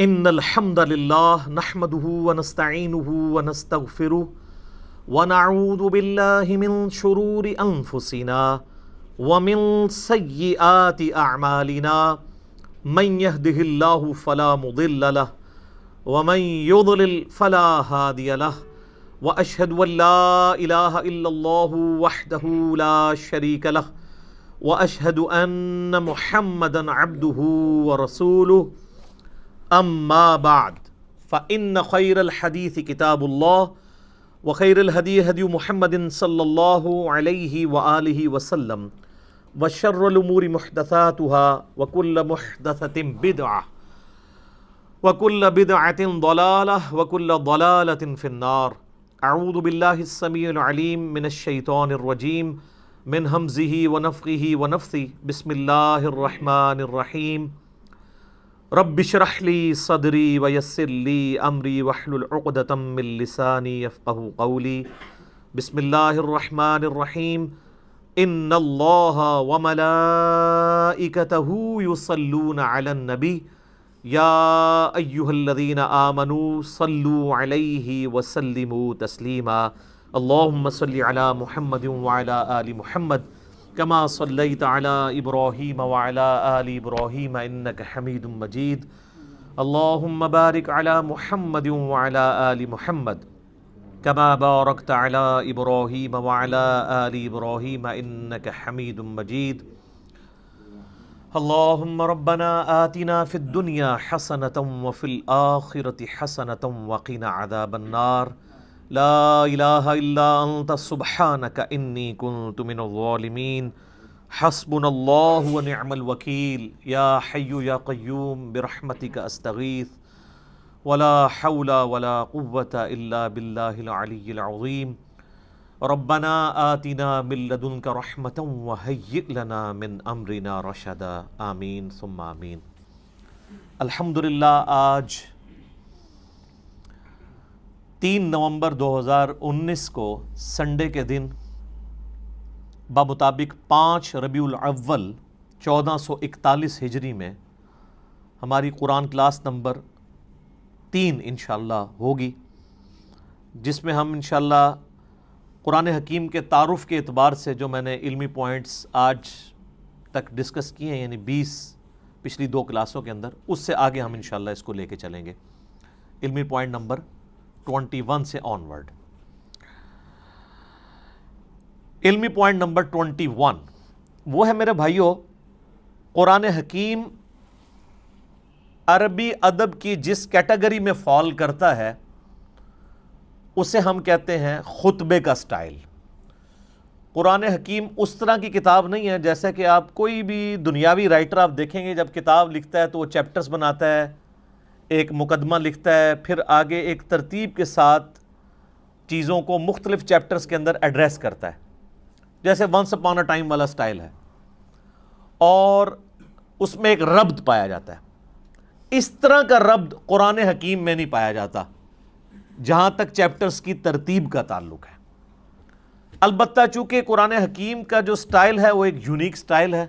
ان الحمد للہ نحمده ونستعینه ونستغفره ونعوذ باللہ من شرور انفسنا ومن سیئات اعمالنا من يهده اللہ فلا مضل له ومن يضلل فلا هادی له واشهد ان لا الہ الا اللہ وحدہ لا شریک له واشهد ان محمدا عبدہ ورسولہ اما بعد فإن خير الحديث كتاب الله وخير الهدي هدي محمد صلى الله عليه وآله وسلم وشر الأمور محدثاتها وكل محدثة بدعة وكل بدعة ضلالة وكل ضلالة في النار. أعوذ بالله السميع العليم من الشيطان الرجيم من همزه ونفخه ونفثه. بسم الله الرحمن الرحيم. رب اشرح لي صدري ويسر لي امري واحلل عقدة من لساني يفقهوا قولي. بسم الله الرحمن الرحيم. ان الله وملائكته يصلون على النبي يا ايها الذين آمنوا صلوا عليه وسلموا تسليما. اللهم صل على محمد وعلى آل محمد كما صليت على إبراهيم وعلى آل إبراهيم إنك حميد مجيد. اللهم بارك على محمد وعلى آل محمد كما باركت على إبراهيم وعلى آل إبراهيم إنك حميد مجيد. اللهم ربنا آتنا في الدنيا حسنة وفي الآخرة حسنة وقنا عذاب النار. لا الہ الا انت سبحانک انی کنت من الظالمین. حسبنا اللہ ونعم الوکیل. یا حی یا قیوم برحمتک استغیث ولا حول ولا قوة الا باللہ العلی العظیم. ربنا آتنا من لدنک رحمة وہیئ لنا من امرنا رشدا. آمین ثم آمین. الحمدللہ آج 3 نومبر 2019 کو سنڈے کے دن بمطابق 5 ربیع الاول 1441 ہجری میں ہماری قرآن کلاس نمبر 3 انشاءاللہ ہوگی، جس میں ہم انشاءاللہ قرآن حکیم کے تعارف کے اعتبار سے جو میں نے علمی پوائنٹس آج تک ڈسکس کیے ہیں، یعنی 20 پچھلی 2 کلاسوں کے اندر، اس سے آگے ہم انشاءاللہ اس کو لے کے چلیں گے. علمی پوائنٹ نمبر 21 سے آنورڈ. علمی پوائنٹ نمبر 21 وہ ہے میرے بھائیوں، قرآن حکیم عربی ادب کی جس کیٹیگری میں فال کرتا ہے اسے ہم کہتے ہیں خطبے کا سٹائل. قرآن حکیم اس طرح کی کتاب نہیں ہے جیسے کہ آپ کوئی بھی دنیاوی رائٹر آپ دیکھیں گے، جب کتاب لکھتا ہے تو وہ چیپٹرز بناتا ہے، ایک مقدمہ لکھتا ہے، پھر آگے ایک ترتیب کے ساتھ چیزوں کو مختلف چیپٹرز کے اندر ایڈریس کرتا ہے، جیسے ونس اپان اے ٹائم والا سٹائل ہے، اور اس میں ایک ربط پایا جاتا ہے. اس طرح کا ربط قرآن حکیم میں نہیں پایا جاتا جہاں تک چیپٹرز کی ترتیب کا تعلق ہے. البتہ چونکہ قرآن حکیم کا جو سٹائل ہے وہ ایک یونیک سٹائل ہے،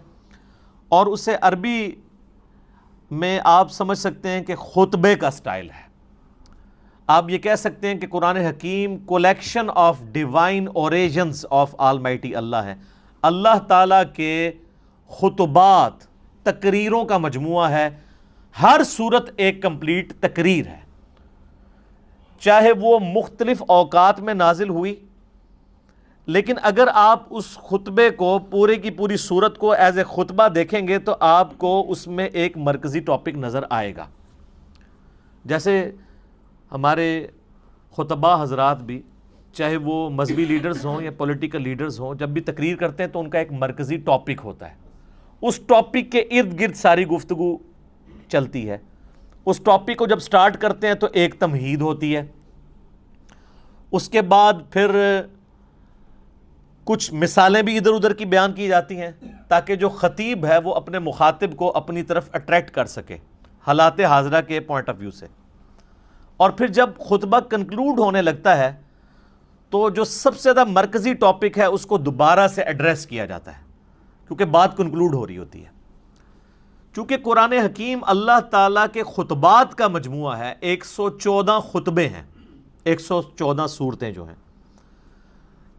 اور اسے عربی میں آپ سمجھ سکتے ہیں کہ خطبے کا سٹائل ہے. آپ یہ کہہ سکتے ہیں کہ قرآن حکیم collection of divine origins of almighty اللہ ہے. اللہ تعالیٰ کے خطبات، تقریروں کا مجموعہ ہے. ہر صورت ایک کمپلیٹ تقریر ہے، چاہے وہ مختلف اوقات میں نازل ہوئی، لیکن اگر آپ اس خطبے کو پورے کی پوری صورت کو ایز اے خطبہ دیکھیں گے تو آپ کو اس میں ایک مرکزی ٹاپک نظر آئے گا. جیسے ہمارے خطبہ حضرات بھی، چاہے وہ مذہبی لیڈرز ہوں یا پولیٹیکل لیڈرز ہوں، جب بھی تقریر کرتے ہیں تو ان کا ایک مرکزی ٹاپک ہوتا ہے. اس ٹاپک کے ارد گرد ساری گفتگو چلتی ہے. اس ٹاپک کو جب سٹارٹ کرتے ہیں تو ایک تمہید ہوتی ہے، اس کے بعد پھر کچھ مثالیں بھی ادھر ادھر کی بیان کی جاتی ہیں تاکہ جو خطیب ہے وہ اپنے مخاطب کو اپنی طرف اٹریکٹ کر سکے حالات حاضرہ کے پوائنٹ آف ویو سے. اور پھر جب خطبہ کنکلوڈ ہونے لگتا ہے تو جو سب سے زیادہ مرکزی ٹاپک ہے اس کو دوبارہ سے ایڈریس کیا جاتا ہے، کیونکہ بات کنکلوڈ ہو رہی ہوتی ہے. چونکہ قرآن حکیم اللہ تعالیٰ کے خطبات کا مجموعہ ہے، 114 خطبے ہیں، 114 صورتیں جو ہیں،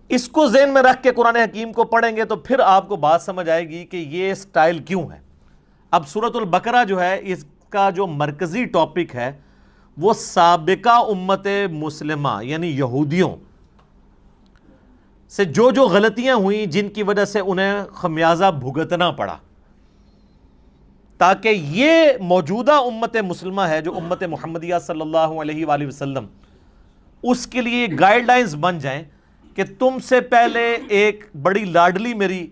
اس کو ذہن میں رکھ کے قرآن حکیم کو پڑھیں گے تو پھر آپ کو بات سمجھ آئے گی کہ یہ سٹائل کیوں ہے۔ اب سورۃ البقرہ جو ہے، اس کا جو مرکزی ٹاپک ہے وہ سابقہ امت مسلمہ یعنی یہودیوں سے جو غلطیاں ہوئیں جن کی وجہ سے انہیں خمیازہ بھگتنا پڑا، تاکہ یہ موجودہ امت مسلمہ ہے جو امت محمدیہ صلی اللہ علیہ وآلہ وسلم، اس کے لیے گائیڈ لائنز بن جائیں کہ تم سے پہلے ایک بڑی لاڈلی میری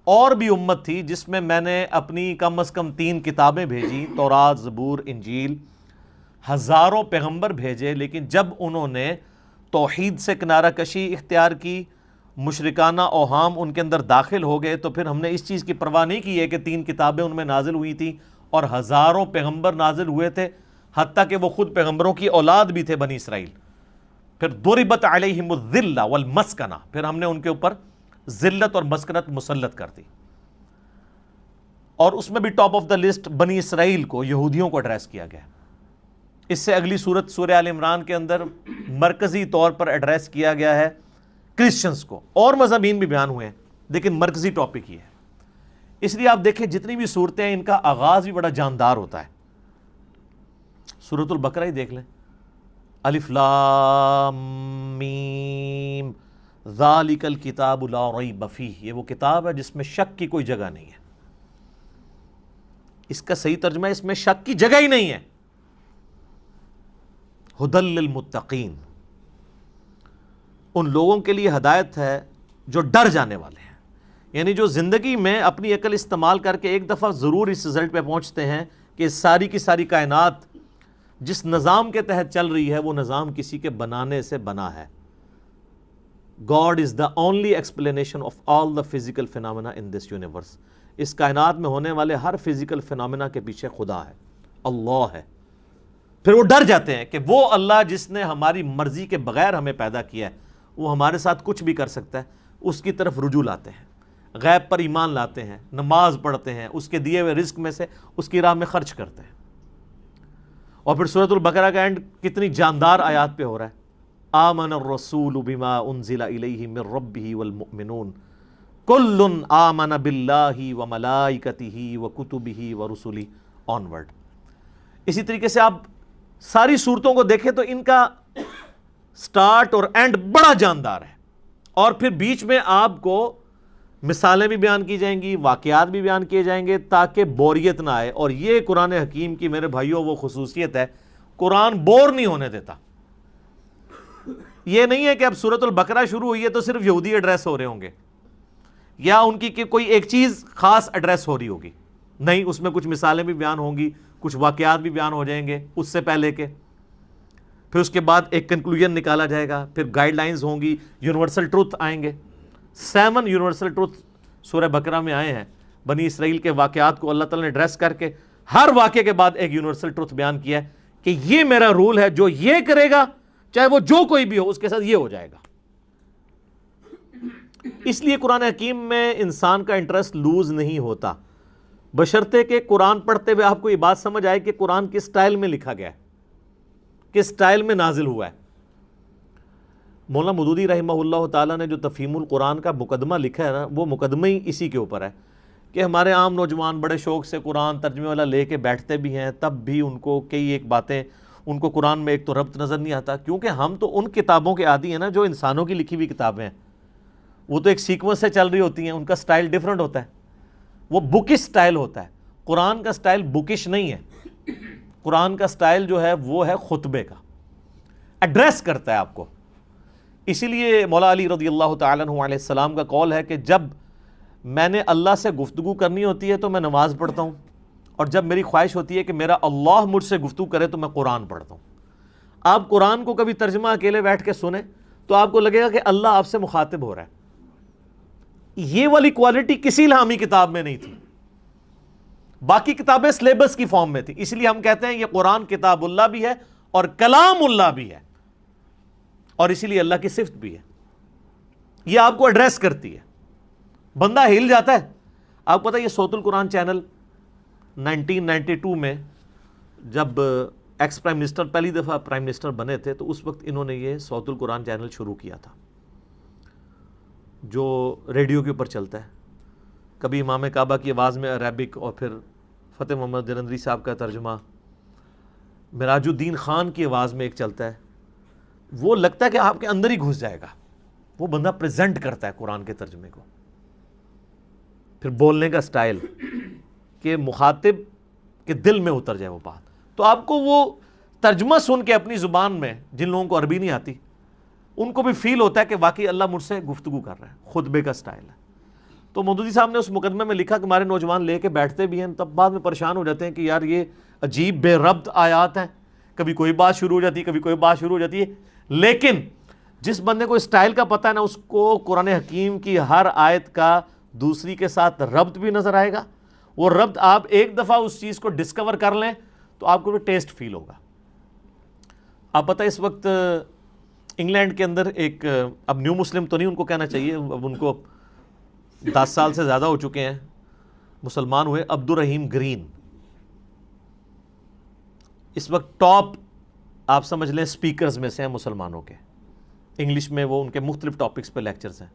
اور بھی امت تھی جس میں میں نے اپنی کم از کم 3 کتابیں بھیجی، تورات، زبور، انجیل، ہزاروں پیغمبر بھیجے، لیکن جب انہوں نے توحید سے کنارہ کشی اختیار کی، مشرکانہ اوہام ان کے اندر داخل ہو گئے، تو پھر ہم نے اس چیز کی پرواہ نہیں کی ہے کہ 3 کتابیں ان میں نازل ہوئی تھیں اور ہزاروں پیغمبر نازل ہوئے تھے، حتیٰ کہ وہ خود پیغمبروں کی اولاد بھی تھے بنی اسرائیل۔ پھر ضربت علیہم الذلہ والمسکنہ، پھر ہم نے ان کے اوپر ذلت اور مسکنت مسلط کر دی، اور اس میں بھی ٹاپ آف دا لسٹ بنی اسرائیل کو، یہودیوں کو ایڈریس کیا گیا۔ اس سے اگلی سورت سورہ آل عمران کے اندر مرکزی طور پر ایڈریس کیا گیا ہے کرسچنز کو، اور مضامین بھی بیان ہوئے ہیں لیکن مرکزی ٹاپک یہ ہے۔ اس لیے آپ دیکھیں جتنی بھی صورتیں ہیں ان کا آغاز بھی بڑا جاندار ہوتا ہے۔ سورۃ البقرہ ہی دیکھ لیں، الف لام میم ذالک الکتاب لا ریب فیہ، یہ وہ کتاب ہے جس میں شک کی کوئی جگہ نہیں ہے۔ اس کا صحیح ترجمہ ہے اس میں شک کی جگہ ہی نہیں ہے۔ ھدی للمتقین، ان لوگوں کے لیے ہدایت ہے جو ڈر جانے والے ہیں، یعنی جو زندگی میں اپنی عقل استعمال کر کے ایک دفعہ ضرور اس رزلٹ پہ پہنچتے ہیں کہ ساری کی ساری کائنات جس نظام کے تحت چل رہی ہے وہ نظام کسی کے بنانے سے بنا ہے۔ God is the only explanation of all the physical phenomena in this universe۔ اس کائنات میں ہونے والے ہر فزیکل فینومینا کے پیچھے خدا ہے، اللہ ہے۔ پھر وہ ڈر جاتے ہیں کہ وہ اللہ جس نے ہماری مرضی کے بغیر ہمیں پیدا کیا ہے، وہ ہمارے ساتھ کچھ بھی کر سکتا ہے، اس کی طرف رجوع لاتے ہیں، غیب پر ایمان لاتے ہیں، نماز پڑھتے ہیں، اس کے دیے ہوئے رزق میں سے اس کی راہ میں خرچ کرتے ہیں۔ اور پھر سورۃ البقرہ کا اینڈ کتنی جاندار آیات پہ ہو رہا ہے، آمن الرسول بما انزل الیہ من ربہ والمؤمنون کل آمن باللہ وملائکتہ وکتبہ ورسلہ آنورڈ۔ اسی طریقے سے آپ ساری صورتوں کو دیکھیں تو ان کا سٹارٹ اور اینڈ بڑا جاندار ہے، اور پھر بیچ میں آپ کو مثالیں بھی بیان کی جائیں گی، واقعات بھی بیان کیے جائیں گے تاکہ بوریت نہ آئے۔ اور یہ قرآن حکیم کی میرے بھائیوں وہ خصوصیت ہے، قرآن بور نہیں ہونے دیتا۔ یہ نہیں ہے کہ اب سورۃ البقرہ شروع ہوئی ہے تو صرف یہودی ایڈریس ہو رہے ہوں گے یا ان کی کوئی ایک چیز خاص ایڈریس ہو رہی ہوگی، نہیں، اس میں کچھ مثالیں بھی بیان ہوں گی، کچھ واقعات بھی بیان ہو جائیں گے اس سے پہلے کے، پھر اس کے بعد ایک کنکلوژن نکالا جائے گا، پھر گائیڈ لائنز ہوں گی، یونیورسل ٹروتھ آئیں گے۔ 7 یونیورسل ٹروتھ سورہ بقرہ میں آئے ہیں، بنی اسرائیل کے واقعات کو اللہ تعالیٰ نے ایڈریس کر کے ہر واقعے کے بعد ایک یونیورسل ٹروتھ بیان کیا ہے کہ یہ میرا رول ہے، جو یہ کرے گا چاہے وہ جو کوئی بھی ہو اس کے ساتھ یہ ہو جائے گا۔ اس لیے قرآن حکیم میں انسان کا انٹرسٹ لوز نہیں ہوتا، بشرطے کہ قرآن پڑھتے ہوئے آپ کو یہ بات سمجھ آئے کہ قرآن کس سٹائل میں لکھا گیا ہے، کس سٹائل میں نازل ہوا ہے۔ مولانا مودودی رحمہ اللہ تعالیٰ نے جو تفہیم القرآن کا مقدمہ لکھا ہے نا، وہ مقدمہ ہی اسی کے اوپر ہے کہ ہمارے عام نوجوان بڑے شوق سے قرآن ترجمے والا لے کے بیٹھتے بھی ہیں، تب بھی ان کو کئی ایک باتیں، ان کو قرآن میں ایک تو ربط نظر نہیں آتا، کیونکہ ہم تو ان کتابوں کے عادی ہیں نا جو انسانوں کی لکھی ہوئی کتابیں ہیں، وہ تو ایک سیکوینس سے چل رہی ہوتی ہیں، ان کا سٹائل ڈیفرنٹ ہوتا ہے، وہ بکش سٹائل ہوتا ہے۔ قرآن کا سٹائل بکش نہیں ہے، قرآن کا سٹائل جو ہے وہ ہے خطبے کا، ایڈریس کرتا ہے آپ کو۔ اسی لیے مولا علی رضی اللہ تعالیٰ عنہ علیہ السلام کا قول ہے کہ جب میں نے اللہ سے گفتگو کرنی ہوتی ہے تو میں نماز پڑھتا ہوں، اور جب میری خواہش ہوتی ہے کہ میرا اللہ مجھ سے گفتگو کرے تو میں قرآن پڑھتا ہوں۔ آپ قرآن کو کبھی ترجمہ اکیلے بیٹھ کے سنیں تو آپ کو لگے گا کہ اللہ آپ سے مخاطب ہو رہا ہے۔ یہ والی کوالٹی کسی الہامی کتاب میں نہیں تھی، باقی کتابیں سلیبس کی فارم میں تھی، اس لیے ہم کہتے ہیں یہ قرآن کتاب اللہ بھی ہے اور کلام اللہ بھی ہے، اور اسی لیے اللہ کی صفت بھی ہے۔ یہ آپ کو ایڈریس کرتی ہے، بندہ ہل جاتا ہے۔ آپ کو پتہ ہے یہ صوت القرآن چینل 1992 میں جب ایکس پرائم منسٹر پہلی دفعہ پرائم منسٹر بنے تھے تو اس وقت انہوں نے یہ صوت القرآن چینل شروع کیا تھا جو ریڈیو کے اوپر چلتا ہے. کبھی امام کعبہ کی آواز میں عربک اور پھر فتح محمد جلندری صاحب کا ترجمہ, مراج الدین خان کی آواز میں ایک چلتا ہے. وہ لگتا ہے کہ آپ کے اندر ہی گھس جائے گا. وہ بندہ پریزنٹ کرتا ہے قرآن کے ترجمے کو. پھر بولنے کا سٹائل کہ مخاطب کے دل میں اتر جائے وہ بات. تو آپ کو وہ ترجمہ سن کے اپنی زبان میں, جن لوگوں کو عربی نہیں آتی ان کو بھی فیل ہوتا ہے کہ واقعی اللہ مجھ سے گفتگو کر رہا ہے. خطبے کا سٹائل ہے. تو مودودی صاحب نے اس مقدمے میں لکھا کہ ہمارے نوجوان لے کے بیٹھتے بھی ہیں, تب بعد میں پریشان ہو جاتے ہیں کہ یار یہ عجیب بے ربط آیات ہیں, کبھی کوئی بات شروع ہو جاتی ہے, کبھی کوئی بات شروع ہو جاتی ہے. لیکن جس بندے کو اسٹائل کا پتہ ہے نا, اس کو قرآن حکیم کی ہر آیت کا دوسری کے ساتھ ربط بھی نظر آئے گا. وہ ربط آپ ایک دفعہ اس چیز کو ڈسکور کر لیں تو آپ کو بھی ٹیسٹ فیل ہوگا. آپ پتہ اس وقت انگلینڈ کے اندر ایک, اب نیو مسلم تو نہیں ان کو کہنا چاہیے, اب ان کو 10 سال سے زیادہ ہو چکے ہیں, مسلمان ہوئے, عبد الرحیم گرین. اس وقت ٹاپ آپ سمجھ لیں سپیکرز میں سے ہیں مسلمانوں کے. انگلش میں وہ ان کے مختلف ٹاپکس پہ لیکچرز ہیں.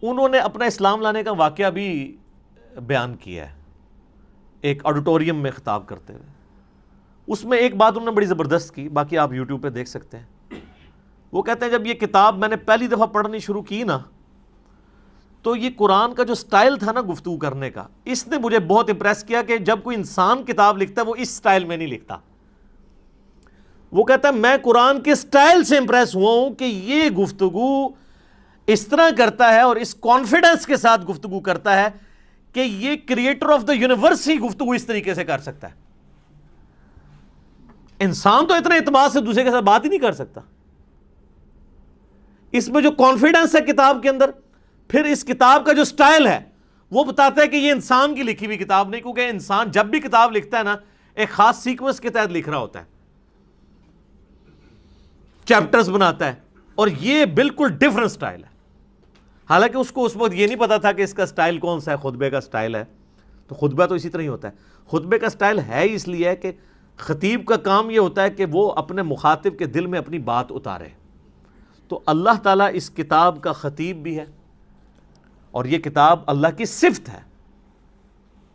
انہوں نے اپنا اسلام لانے کا واقعہ بھی بیان کیا ہے ایک آڈیٹوریم میں خطاب کرتے ہوئے. اس میں ایک بات انہوں نے بڑی زبردست کی, باقی آپ یوٹیوب پہ دیکھ سکتے ہیں. وہ کہتے ہیں جب یہ کتاب میں نے پہلی دفعہ پڑھنی شروع کی نا, تو یہ قرآن کا جو سٹائل تھا نا گفتگو کرنے کا, اس نے مجھے بہت امپریس کیا کہ جب کوئی انسان کتاب لکھتا ہے وہ اس سٹائل میں نہیں لکھتا. وہ کہتا ہے میں قرآن کے سٹائل سے امپریس ہوا ہوں کہ یہ گفتگو اس طرح کرتا ہے اور اس کانفیڈنس کے ساتھ گفتگو کرتا ہے کہ یہ کریٹر آف دا یونیورس ہی گفتگو اس طریقے سے کر سکتا ہے. انسان تو اتنے اعتماد سے دوسرے کے ساتھ بات ہی نہیں کر سکتا. اس میں جو کانفیڈنس ہے کتاب کے اندر, پھر اس کتاب کا جو سٹائل ہے وہ بتاتا ہے کہ یہ انسان کی لکھی ہوئی کتاب نہیں, کیونکہ انسان جب بھی کتاب لکھتا ہے نا ایک خاص سیکوینس کے تحت لکھ رہا ہوتا ہے, چیپٹرز بناتا ہے, اور یہ بالکل ڈیفرنٹ سٹائل ہے. حالانکہ اس کو اس وقت یہ نہیں پتا تھا کہ اس کا سٹائل کون سا ہے, خطبے کا سٹائل ہے. تو خطبہ تو اسی طرح ہی ہوتا ہے. خطبے کا سٹائل ہے اس لیے کہ خطیب کا کام یہ ہوتا ہے کہ وہ اپنے مخاطب کے دل میں اپنی بات اتارے. تو اللہ تعالیٰ اس کتاب کا خطیب بھی ہے, اور یہ کتاب اللہ کی صفت ہے.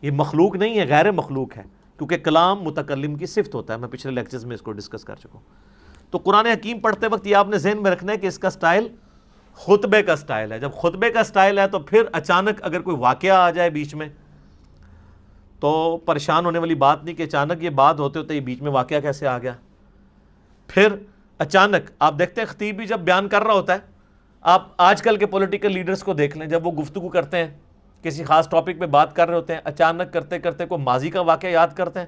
یہ مخلوق نہیں ہے, غیر مخلوق ہے, کیونکہ کلام متکلم کی صفت ہوتا ہے. میں پچھلے لیکچرز میں اس کو ڈسکس کر چکا ہوں. تو قرآن حکیم پڑھتے وقت یہ آپ نے ذہن میں رکھنا ہے کہ اس کا سٹائل خطبے کا سٹائل ہے. جب خطبے کا سٹائل ہے تو پھر اچانک اگر کوئی واقعہ آ جائے بیچ میں تو پریشان ہونے والی بات نہیں کہ اچانک یہ بات ہوتے ہوتے یہ بیچ میں واقعہ کیسے آ گیا. پھر اچانک آپ دیکھتے ہیں خطیب بھی جب بیان کر رہا ہوتا ہے, آپ آج کل کے پولیٹیکل لیڈرز کو دیکھ لیں, جب وہ گفتگو کرتے ہیں کسی خاص ٹاپک پہ بات کر رہے ہوتے ہیں, اچانک کرتے کرتے کوئی ماضی کا واقعہ یاد کرتے ہیں,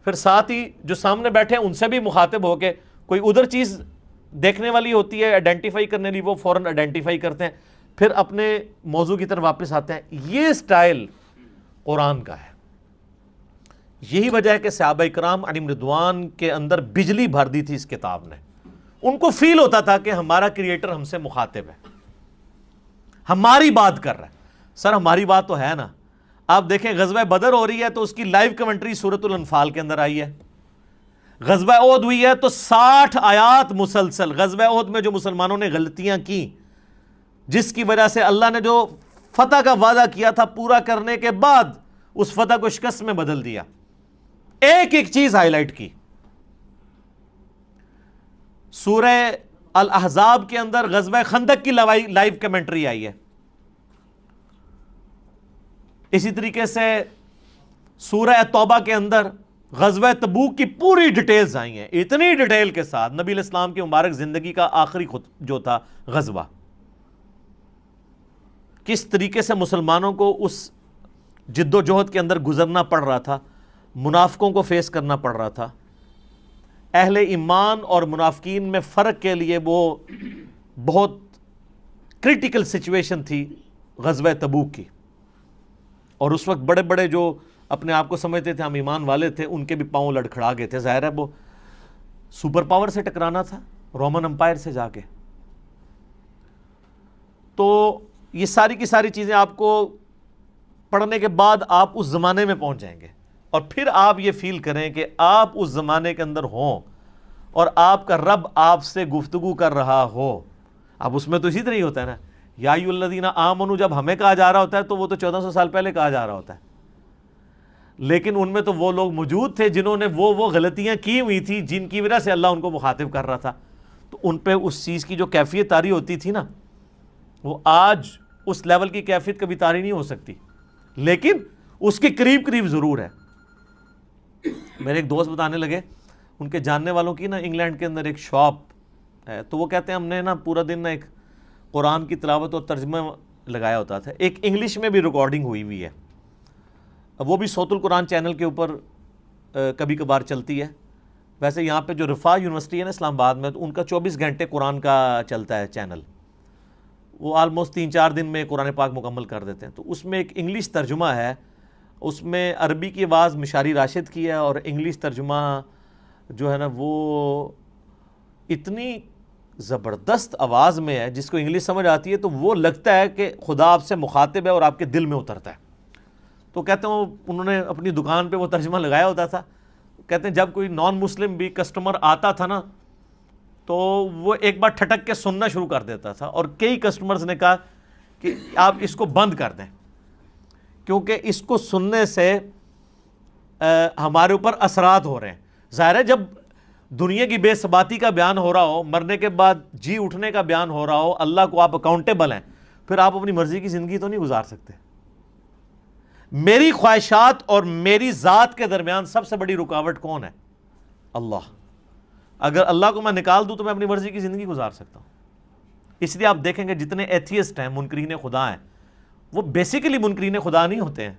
پھر ساتھ ہی جو سامنے بیٹھے ہیں ان سے بھی مخاطب ہو کے کوئی ادھر چیز دیکھنے والی ہوتی ہے آئیڈینٹیفائی کرنے لی, وہ فوراً آئیڈینٹیفائی کرتے ہیں, پھر اپنے موضوع کی طرف واپس آتے ہیں. یہ سٹائل قرآن کا ہے. یہی وجہ ہے کہ صحابہ اکرام علیہم رضوان کے اندر بجلی بھر دی تھی اس کتاب نے. ان کو فیل ہوتا تھا کہ ہمارا کریٹر ہم سے مخاطب ہے, ہماری بات کر رہا ہے. سر ہماری بات تو ہے نا. آپ دیکھیں غزوہ بدر ہو رہی ہے تو اس کی لائیو کمنٹری سورۃ الانفال کے اندر آئی ہے. غزوہ احد ہوئی ہے تو 60 آیات مسلسل غزوہ احد میں جو مسلمانوں نے غلطیاں کی, جس کی وجہ سے اللہ نے جو فتح کا وعدہ کیا تھا پورا کرنے کے بعد اس فتح کو شکست میں بدل دیا. ایک ایک چیز ہائی لائٹ کی. سورہ الاحزاب کے اندر غزوہ خندق کی لائیو کمنٹری آئی ہے. اسی طریقے سے سورہ توبہ کے اندر غزوہ تبوک کی پوری ڈیٹیلز آئی ہیں, اتنی ڈیٹیل کے ساتھ. نبی علیہ السلام کی مبارک زندگی کا آخری جو تھا غزوہ, کس طریقے سے مسلمانوں کو اس جد و جہد کے اندر گزرنا پڑ رہا تھا, منافقوں کو فیس کرنا پڑ رہا تھا. اہل ایمان اور منافقین میں فرق کے لیے وہ بہت کریٹیکل سچویشن تھی غزوہ تبوک کی. اور اس وقت بڑے بڑے جو اپنے آپ کو سمجھتے تھے ہم ایمان والے تھے, ان کے بھی پاؤں لڑکھڑا گئے تھے. ظاہر ہے وہ سپر پاور سے ٹکرانا تھا, رومن امپائر سے جا کے. تو یہ ساری کی ساری چیزیں آپ کو پڑھنے کے بعد آپ اس زمانے میں پہنچ جائیں گے، اور پھر آپ یہ فیل کریں کہ آپ اس زمانے کے اندر ہوں اور آپ کا رب آپ سے گفتگو کر رہا ہو۔ اب اس میں تو اسی طرح ہی ہوتا ہے نا، یا ایھا الذین آمنوا جب ہمیں کہا جا رہا ہوتا ہے تو وہ تو 1400 سال پہلے کہا جا رہا ہوتا ہے، لیکن ان میں تو وہ لوگ موجود تھے جنہوں نے وہ غلطیاں کی ہوئی تھی جن کی وجہ سے اللہ ان کو مخاطب کر رہا تھا، تو ان پہ اس چیز کی جو کیفیت طاری ہوتی تھی نا، وہ آج اس لیول کی کیفیت کبھی طاری نہیں ہو سکتی، لیکن اس کے قریب قریب ضرور ہے۔ میرے ایک دوست بتانے لگے، ان کے جاننے والوں کی نا انگلینڈ کے اندر ایک شاپ ہے، تو وہ کہتے ہیں ہم نے نا پورا دن نا ایک قرآن کی تلاوت اور ترجمہ لگایا ہوتا تھا، ایک انگلش میں بھی ریکارڈنگ ہوئی ہوئی ہے، وہ بھی صوت القرآن چینل کے اوپر کبھی کبھار چلتی ہے۔ ویسے یہاں پہ جو رفاح یونیورسٹی ہے نا اسلام آباد میں، تو ان کا 24 گھنٹے قرآن کا چلتا ہے چینل، وہ آلموسٹ 3-4 دن میں قرآن پاک مکمل کر دیتے ہیں۔ تو اس میں ایک انگلش ترجمہ ہے، اس میں عربی کی آواز مشاری راشد کی ہے، اور انگلش ترجمہ جو ہے نا وہ اتنی زبردست آواز میں ہے، جس کو انگلش سمجھ آتی ہے تو وہ لگتا ہے کہ خدا آپ سے مخاطب ہے اور آپ کے دل میں اترتا ہے۔ تو کہتے ہیں انہوں نے اپنی دکان پہ وہ ترجمہ لگایا ہوتا تھا، کہتے ہیں جب کوئی نان مسلم بھی کسٹمر آتا تھا نا تو وہ ایک بار ٹھٹک کے سننا شروع کر دیتا تھا، اور کئی کسٹمرز نے کہا کہ آپ اس کو بند کر دیں، کیونکہ اس کو سننے سے ہمارے اوپر اثرات ہو رہے ہیں۔ ظاہر ہے جب دنیا کی بے ثباتی کا بیان ہو رہا ہو، مرنے کے بعد جی اٹھنے کا بیان ہو رہا ہو، اللہ کو آپ اکاؤنٹیبل ہیں، پھر آپ اپنی مرضی کی زندگی تو نہیں گزار سکتے۔ میری خواہشات اور میری ذات کے درمیان سب سے بڑی رکاوٹ کون ہے؟ اللہ۔ اگر اللہ کو میں نکال دوں تو میں اپنی مرضی کی زندگی گزار سکتا ہوں۔ اس لیے آپ دیکھیں گے جتنے ایتھیسٹ ہیں، منکرین خدا ہیں، وہ بیسیکلی منکرین خدا نہیں ہوتے ہیں،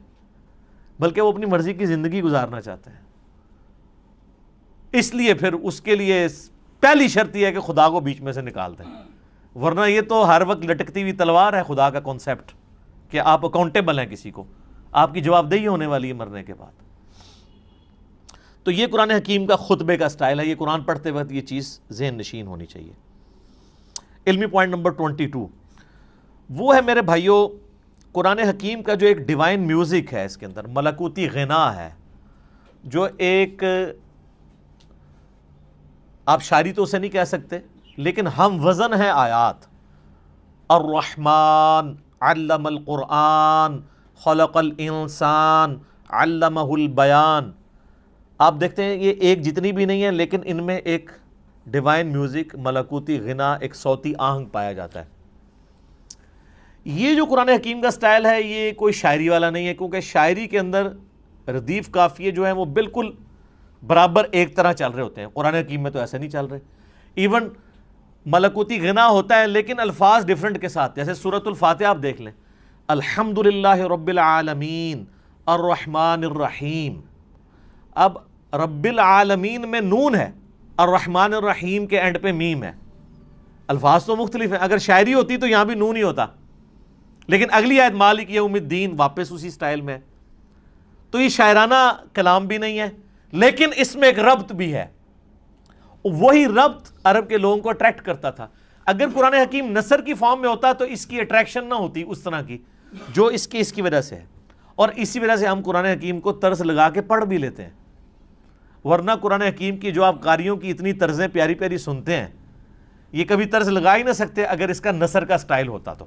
بلکہ وہ اپنی مرضی کی زندگی گزارنا چاہتے ہیں۔ اس لیے پھر اس کے لیے پہلی شرط یہ ہے کہ خدا کو بیچ میں سے نکال دیں، ورنہ یہ تو ہر وقت لٹکتی ہوئی تلوار ہے خدا کا کانسیپٹ، کہ آپ اکاؤنٹیبل ہیں کسی کو، آپ کی جواب دہی ہونے والی ہے مرنے کے بعد۔ تو یہ قرآن حکیم کا خطبے کا سٹائل ہے، یہ قرآن پڑھتے وقت یہ چیز ذہن نشین ہونی چاہیے۔ علمی پوائنٹ نمبر 22 وہ ہے میرے بھائیوں، قرآن حکیم کا جو ایک ڈیوائن میوزک ہے، اس کے اندر ملکوتی غنا ہے، جو ایک آپ شاعری تو اسے نہیں کہہ سکتے، لیکن ہم وزن ہے آیات۔ الرحمن علم القرآن خلق الانسان علمہ البیان۔ آپ دیکھتے ہیں یہ ایک جتنی بھی نہیں ہے، لیکن ان میں ایک ڈیوائن میوزک، ملکوتی غنا، ایک صوتی آہنگ پایا جاتا ہے۔ یہ جو قرآن حکیم کا سٹائل ہے یہ کوئی شاعری والا نہیں ہے، کیونکہ شاعری کے اندر ردیف قافیے جو ہیں وہ بالکل برابر ایک طرح چل رہے ہوتے ہیں، قرآن حکیم میں تو ایسے نہیں چل رہے۔ ایون ملکوتی غنا ہوتا ہے لیکن الفاظ ڈیفرنٹ کے ساتھ، جیسے سورۃ الفاتحہ آپ دیکھ لیں، الحمدللہ رب العالمین الرحمن الرحیم۔ اب رب العالمین میں نون ہے، الرحمن الرحیم کے اینڈ پہ میم ہے، الفاظ تو مختلف ہیں۔ اگر شاعری ہوتی تو یہاں بھی نون ہی ہوتا، لیکن اگلی آیت مالک یوم الدین واپس اسی سٹائل میں۔ تو یہ شاعرانہ کلام بھی نہیں ہے، لیکن اس میں ایک ربط بھی ہے، وہی ربط عرب کے لوگوں کو اٹریکٹ کرتا تھا۔ اگر قرآن حکیم نثر کی فارم میں ہوتا تو اس کی اٹریکشن نہ ہوتی اس طرح کی جو اس کی وجہ سے ہے، اور اسی وجہ سے ہم قرآن حکیم کو طرز لگا کے پڑھ بھی لیتے ہیں، ورنہ قرآن حکیم کی جو آپ قاریوں کی اتنی طرزیں پیاری پیاری سنتے ہیں، یہ کبھی طرز لگا ہی نہ سکتے اگر اس کا نثر کا سٹائل ہوتا تو۔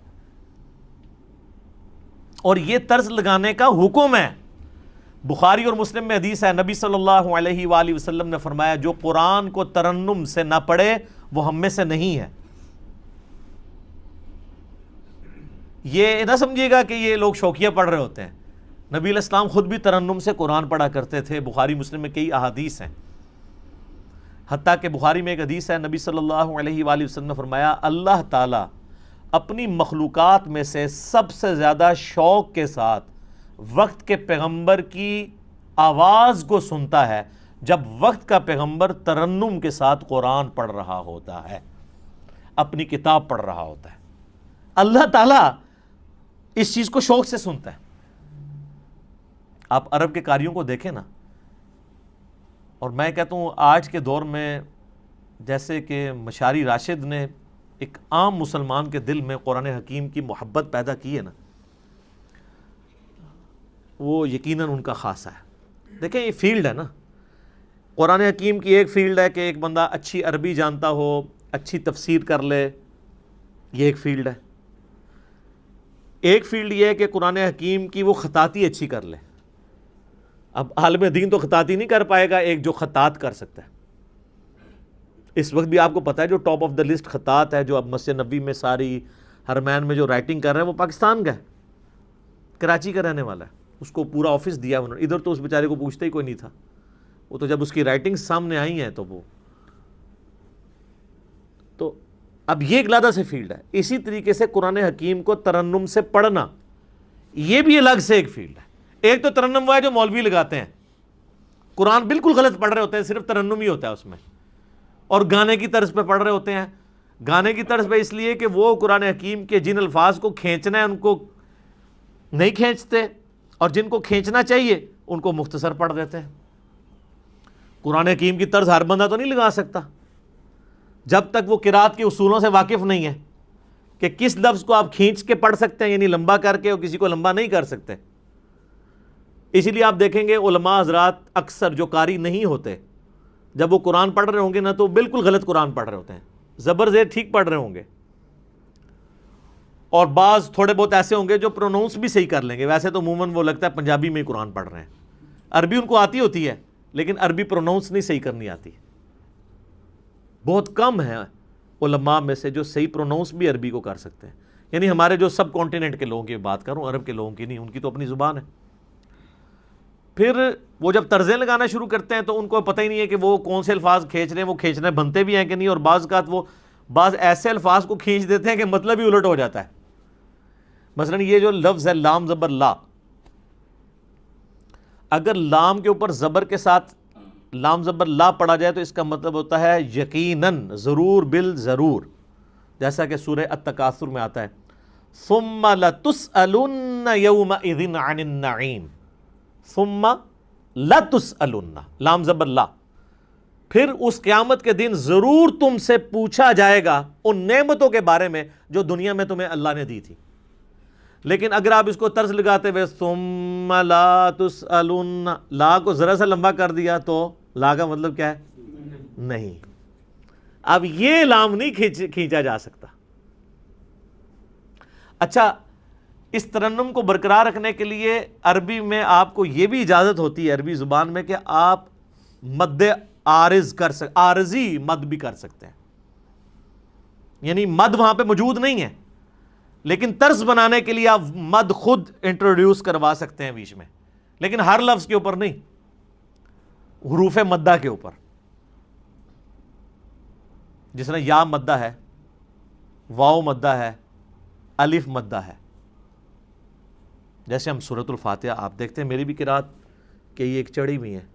اور یہ طرز لگانے کا حکم ہے، بخاری اور مسلم میں حدیث ہے، نبی صلی اللہ علیہ وآلہ وسلم نے فرمایا جو قرآن کو ترنم سے نہ پڑھے وہ ہم میں سے نہیں ہے۔ یہ نہ سمجھیے گا کہ یہ لوگ شوقیہ پڑھ رہے ہوتے ہیں، نبی علیہ السلام خود بھی ترنم سے قرآن پڑھا کرتے تھے۔ بخاری مسلم میں کئی احادیث ہیں، حتیٰ کہ بخاری میں ایک حدیث ہے، نبی صلی اللہ علیہ وآلہ وسلم نے فرمایا اللہ تعالیٰ اپنی مخلوقات میں سے سب سے زیادہ شوق کے ساتھ وقت کے پیغمبر کی آواز کو سنتا ہے جب وقت کا پیغمبر ترنم کے ساتھ قرآن پڑھ رہا ہوتا ہے، اپنی کتاب پڑھ رہا ہوتا ہے۔ اللہ تعالیٰ اس چیز کو شوق سے سنتا ہے۔ آپ عرب کے قاریوں کو دیکھیں نا، اور میں کہتا ہوں آج کے دور میں جیسے کہ مشاری راشد نے ایک عام مسلمان کے دل میں قرآن حکیم کی محبت پیدا کی ہے نا، وہ یقیناً ان کا خاصہ ہے۔ دیکھیں یہ فیلڈ ہے نا، قرآن حکیم کی ایک فیلڈ ہے کہ ایک بندہ اچھی عربی جانتا ہو، اچھی تفسیر کر لے، یہ ایک فیلڈ ہے۔ ایک فیلڈ یہ ہے کہ قرآن حکیم کی وہ خطاطی اچھی کر لے۔ اب عالم دین تو خطاطی نہیں کر پائے گا، ایک جو خطاط کر سکتا ہے۔ اس وقت بھی آپ کو پتہ ہے جو ٹاپ آف دا لسٹ خطاط ہے، جو اب مسجد نبوی میں ساری حرمین میں جو رائٹنگ کر رہا ہے، وہ پاکستان کا ہے، کراچی کا رہنے والا ہے۔ اس کو پورا آفس دیا انہوں نے، ادھر تو اس بیچارے کو پوچھتا ہی کوئی نہیں تھا، وہ تو جب اس کی رائٹنگ سامنے آئی ہیں تو اب یہ ایک علیحدہ سے فیلڈ ہے۔ اسی طریقے سے قرآن حکیم کو ترنم سے پڑھنا، یہ بھی الگ سے ایک فیلڈ ہے۔ ایک تو ترنم وہ ہے جو مولوی لگاتے ہیں، قرآن بالکل غلط پڑھ رہے ہوتے ہیں، صرف ترنم ہی ہوتا ہے اس میں، اور گانے کی طرز پہ پڑھ رہے ہوتے ہیں۔ گانے کی طرز پہ اس لیے کہ وہ قرآن حکیم کے جن الفاظ کو کھینچنا ہے ان کو نہیں کھینچتے، اور جن کو کھینچنا چاہیے ان کو مختصر پڑھ دیتے ہیں۔ قرآن حکیم کی طرز ہر بندہ تو نہیں لگا سکتا جب تک وہ قرات کے اصولوں سے واقف نہیں ہے کہ کس لفظ کو آپ کھینچ کے پڑھ سکتے ہیں، یعنی لمبا کر کے، اور کسی کو لمبا نہیں کر سکتے۔ اسی لیے آپ دیکھیں گے علماء حضرات اکثر جو قاری نہیں ہوتے، جب وہ قرآن پڑھ رہے ہوں گے نا تو بالکل غلط قرآن پڑھ رہے ہوتے ہیں، زبر زیر ٹھیک پڑھ رہے ہوں گے، اور بعض تھوڑے بہت ایسے ہوں گے جو پروناؤنس بھی صحیح کر لیں گے۔ ویسے تو عموماً وہ لگتا ہے پنجابی میں ہی قرآن پڑھ رہے ہیں، عربی ان کو آتی ہوتی ہے لیکن عربی پروناؤنس نہیں صحیح کرنی آتی۔ بہت کم ہیں علماء میں سے جو صحیح پروناؤنس بھی عربی کو کر سکتے ہیں، یعنی ہمارے جو سب کانٹیننٹ کے لوگوں کی بات کروں، عرب کے لوگوں کی نہیں، ان کی تو اپنی زبان ہے۔ پھر وہ جب طرزیں لگانا شروع کرتے ہیں تو ان کو پتہ ہی نہیں ہے کہ وہ کون سے الفاظ کھینچ رہے ہیں، وہ کھینچنے بنتے بھی ہیں کہ نہیں، اور بعض اوقات وہ بعض ایسے الفاظ کو کھینچ دیتے ہیں کہ مطلب ہی الٹ ہو جاتا ہے۔ مثلا یہ جو لفظ ہے لام زبر لا، اگر لام کے اوپر زبر کے ساتھ لام زبر لا پڑھا جائے تو اس کا مطلب ہوتا ہے یقیناً، ضرور، بالضرور، جیسا کہ سورہ التکاثر میں آتا ہے ثم لتسألن یومئذ عن النعیم، ثم لتسألن، لام زبر لا، پھر اس قیامت کے دن ضرور تم سے پوچھا جائے گا ان نعمتوں کے بارے میں جو دنیا میں تمہیں اللہ نے دی تھی۔ لیکن اگر آپ اس کو طرز لگاتے ہوئے ثم لا تسألن، لا کو ذرا سا لمبا کر دیا تو لا کا مطلب کیا ہے؟ نہیں۔ اب یہ لام نہیں کھینچا جا سکتا۔ اچھا، اس ترنم کو برقرار رکھنے کے لیے عربی میں آپ کو یہ بھی اجازت ہوتی ہے، عربی زبان میں، کہ آپ مد عارض کر سکتے، عارضی مد بھی کر سکتے ہیں، یعنی مد وہاں پہ موجود نہیں ہے لیکن طرز بنانے کے لیے آپ مد خود انٹروڈیوس کروا سکتے ہیں بیچ میں، لیکن ہر لفظ کے اوپر نہیں، حروف مدہ کے اوپر، جس طرح یا مدہ ہے، واو مدہ ہے، الف مدہ ہے۔ جیسے ہم سورۃ الفاتحہ آپ دیکھتے ہیں، میری بھی قرات کہ یہ ایک چڑھی ہوئی ہے،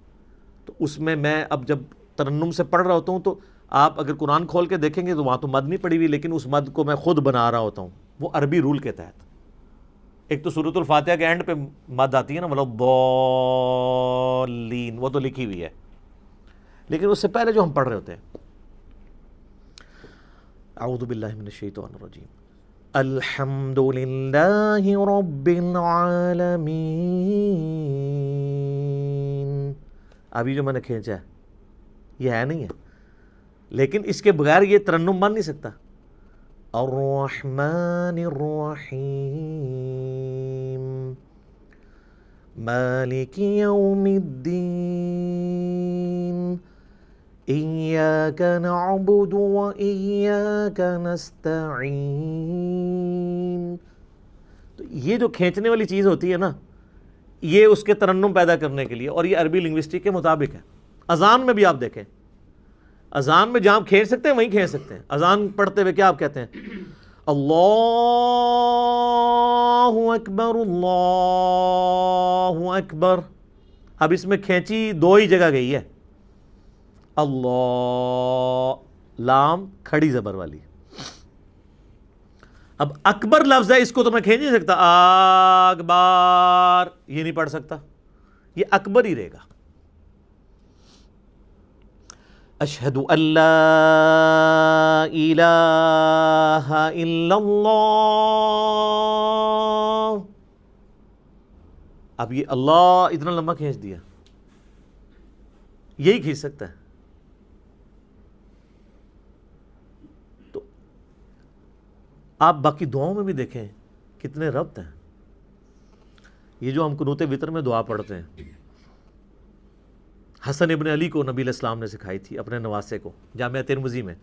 تو اس میں اب جب ترنم سے پڑھ رہا ہوتا ہوں تو آپ اگر قرآن کھول کے دیکھیں گے تو وہاں تو مد نہیں پڑی ہوئی، لیکن اس مد کو میں خود بنا رہا ہوتا ہوں، وہ عربی رول کے تحت۔ ایک تو سورۃ الفاتحہ کے اینڈ پہ مد آتی ہے نا، مطلب ضالین، وہ تو لکھی ہوئی ہے، لیکن اس سے پہلے جو ہم پڑھ رہے ہوتے ہیں، اعوذ باللہ من الشیطان الرجیم، الحمد للہ رب العالمین، ابھی جو میں نے کھینچا ہے یہ ہے نہیں ہے، لیکن اس کے بغیر یہ ترنم بن نہیں سکتا۔ الرحمن الرحیم مالک یوم الدین ایاک نعبد و ایاک نستعین۔ تو یہ جو کھینچنے والی چیز ہوتی ہے نا، یہ اس کے ترنم پیدا کرنے کے لیے، اور یہ عربی لنگوسٹک کے مطابق ہے۔ اذان میں بھی آپ دیکھیں، اذان میں جہاں کھینچ سکتے ہیں وہیں کھینچ سکتے ہیں۔ اذان پڑھتے ہوئے کیا آپ کہتے ہیں؟ اللہ اکبر، اللہ اکبر۔ اب اس میں کھینچی دو ہی جگہ گئی ہے، اللہ، لام کھڑی زبر والی۔ اب اکبر لفظ ہے، اس کو تو میں کھینچ نہیں سکتا، اکبر یہ نہیں پڑھ سکتا، یہ اکبر ہی رہے گا۔ اشہد ان لا الہ الا اللہ، اب یہ اللہ اتنا لمبا کھینچ دیا، یہی کھینچ سکتا ہے. تو آپ باقی دعاؤں میں بھی دیکھیں کتنے ربط ہیں. یہ جو ہم قنوت وتر میں دعا پڑھتے ہیں، حسن ابن علی کو نبی علیہ السلام نے سکھائی تھی اپنے نواسے کو جامعہ ترمذی میں.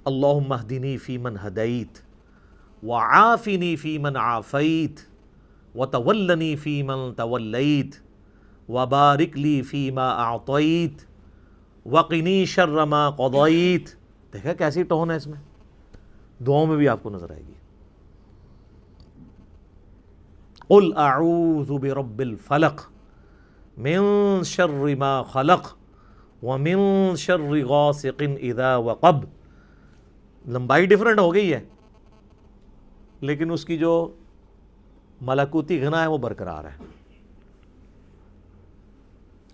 اللہم اہدنی فی من ہدیت وعافنی فی من عافیت وتولنی فی من تولیت وبارک لی فی ما اعطیت وقنی شر ما قضیت. دیکھا کیسی ٹون ہے اس میں، دعاؤں میں بھی آپ کو نظر آئے گی. قل اعوذ برب الفلق من شر ما خلق ومن شر غاسق اذا وقب. لمبائی ڈیفرنٹ ہو گئی ہے لیکن اس کی جو ملکوتی غنا ہے وہ برقرار ہے.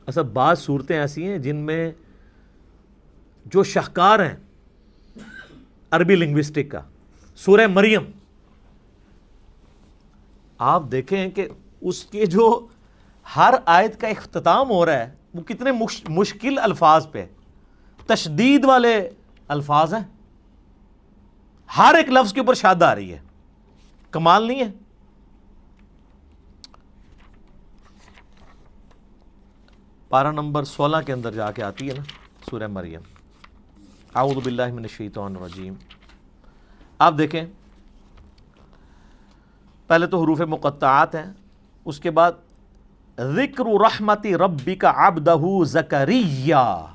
اصل بعض صورتیں ایسی ہیں جن میں جو شاہکار ہیں عربی لنگوسٹک کا، سورہ مریم آپ دیکھیں کہ اس کے جو ہر آیت کا اختتام ہو رہا ہے وہ کتنے مشکل الفاظ پہ، تشدید والے الفاظ ہیں، ہر ایک لفظ کے اوپر شاد آ رہی ہے. کمال نہیں ہے؟ پارہ نمبر 16 کے اندر جا کے آتی ہے نا سورہ مریم. اعوذ باللہ من الشیطان الرجیم. آپ دیکھیں پہلے تو حروف مقطعات ہیں، اس کے بعد ذکر رحمت ربک عبدہ زکریا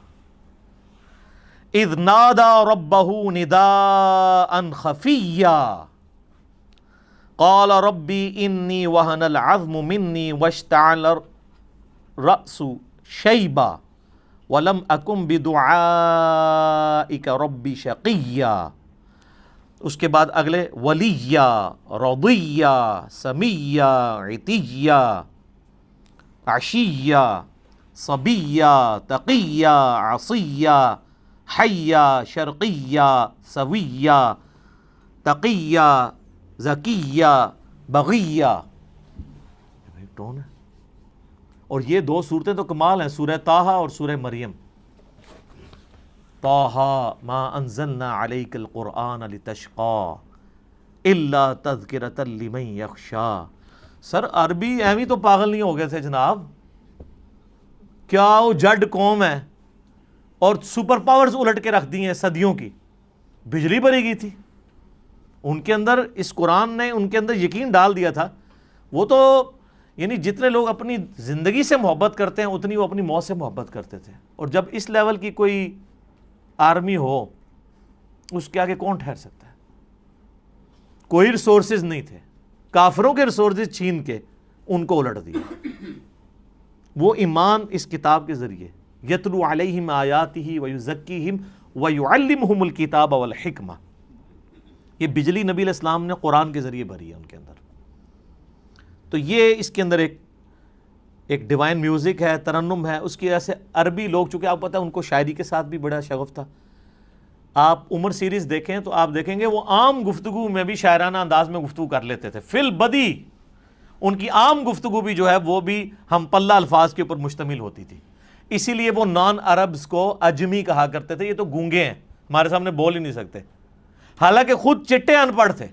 اذ نادى ربه نداء خفيا قال ربي إني وهن العظم مني واشتعل الرأس شيبا ولم أكن بدعائك ربي شقيا. اس کے بعد اگلے ولیا رضیا سمیا عتیا عشیا صبیا تقیا عصیا حیا شرقیا سویا تقیا زکیا بغیا. ٹون ہے. اور یہ دو صورتیں تو کمال ہیں، سورہ طٰہٰ اور سورہ مریم. طٰہٰ ما انزلنا علیک القرآن لتشقى الا تذکرۃ لمن یخشی. سر عربی ایویں تو پاگل نہیں ہو گئے تھے جناب، کیا وہ جڈ قوم ہے اور سپر پاورز الٹ کے رکھ دی ہیں صدیوں کی. بجلی بری گئی تھی ان کے اندر، اس قرآن نے ان کے اندر یقین ڈال دیا تھا. وہ تو یعنی جتنے لوگ اپنی زندگی سے محبت کرتے ہیں اتنی وہ اپنی موت سے محبت کرتے تھے. اور جب اس لیول کی کوئی آرمی ہو اس کے آگے کون ٹھہر سکتا ہے؟ کوئی ریسورسز نہیں تھے، کافروں کے ریسورسز چھین کے ان کو الٹ دیا. وہ ایمان اس کتاب کے ذریعے یتلو علیہم آیاتہ ویزکیہم ویعلمہم الکتاب والحکمہ. یہ بجلی نبی علیہ السلام نے قرآن کے ذریعے بھری ہے ان کے اندر. تو یہ اس کے اندر ایک ڈیوائن میوزک ہے، ترنم ہے. اس کی وجہ سے عربی لوگ، چونکہ آپ پتہ ہے ان کو شاعری کے ساتھ بھی بڑا شغف تھا. آپ عمر سیریز دیکھیں تو آپ دیکھیں گے وہ عام گفتگو میں بھی شاعرانہ انداز میں گفتگو کر لیتے تھے. فی البدی ان کی عام گفتگو بھی جو ہے وہ بھی ہم پلہ الفاظ کے اوپر مشتمل ہوتی تھی. اسی لیے وہ نان عربز کو اجمی کہا کرتے تھے. یہ تو گونگے ہیں، ہمارے سامنے بول ہی نہیں سکتے، حالانکہ خود چٹے ان پڑھ تھے،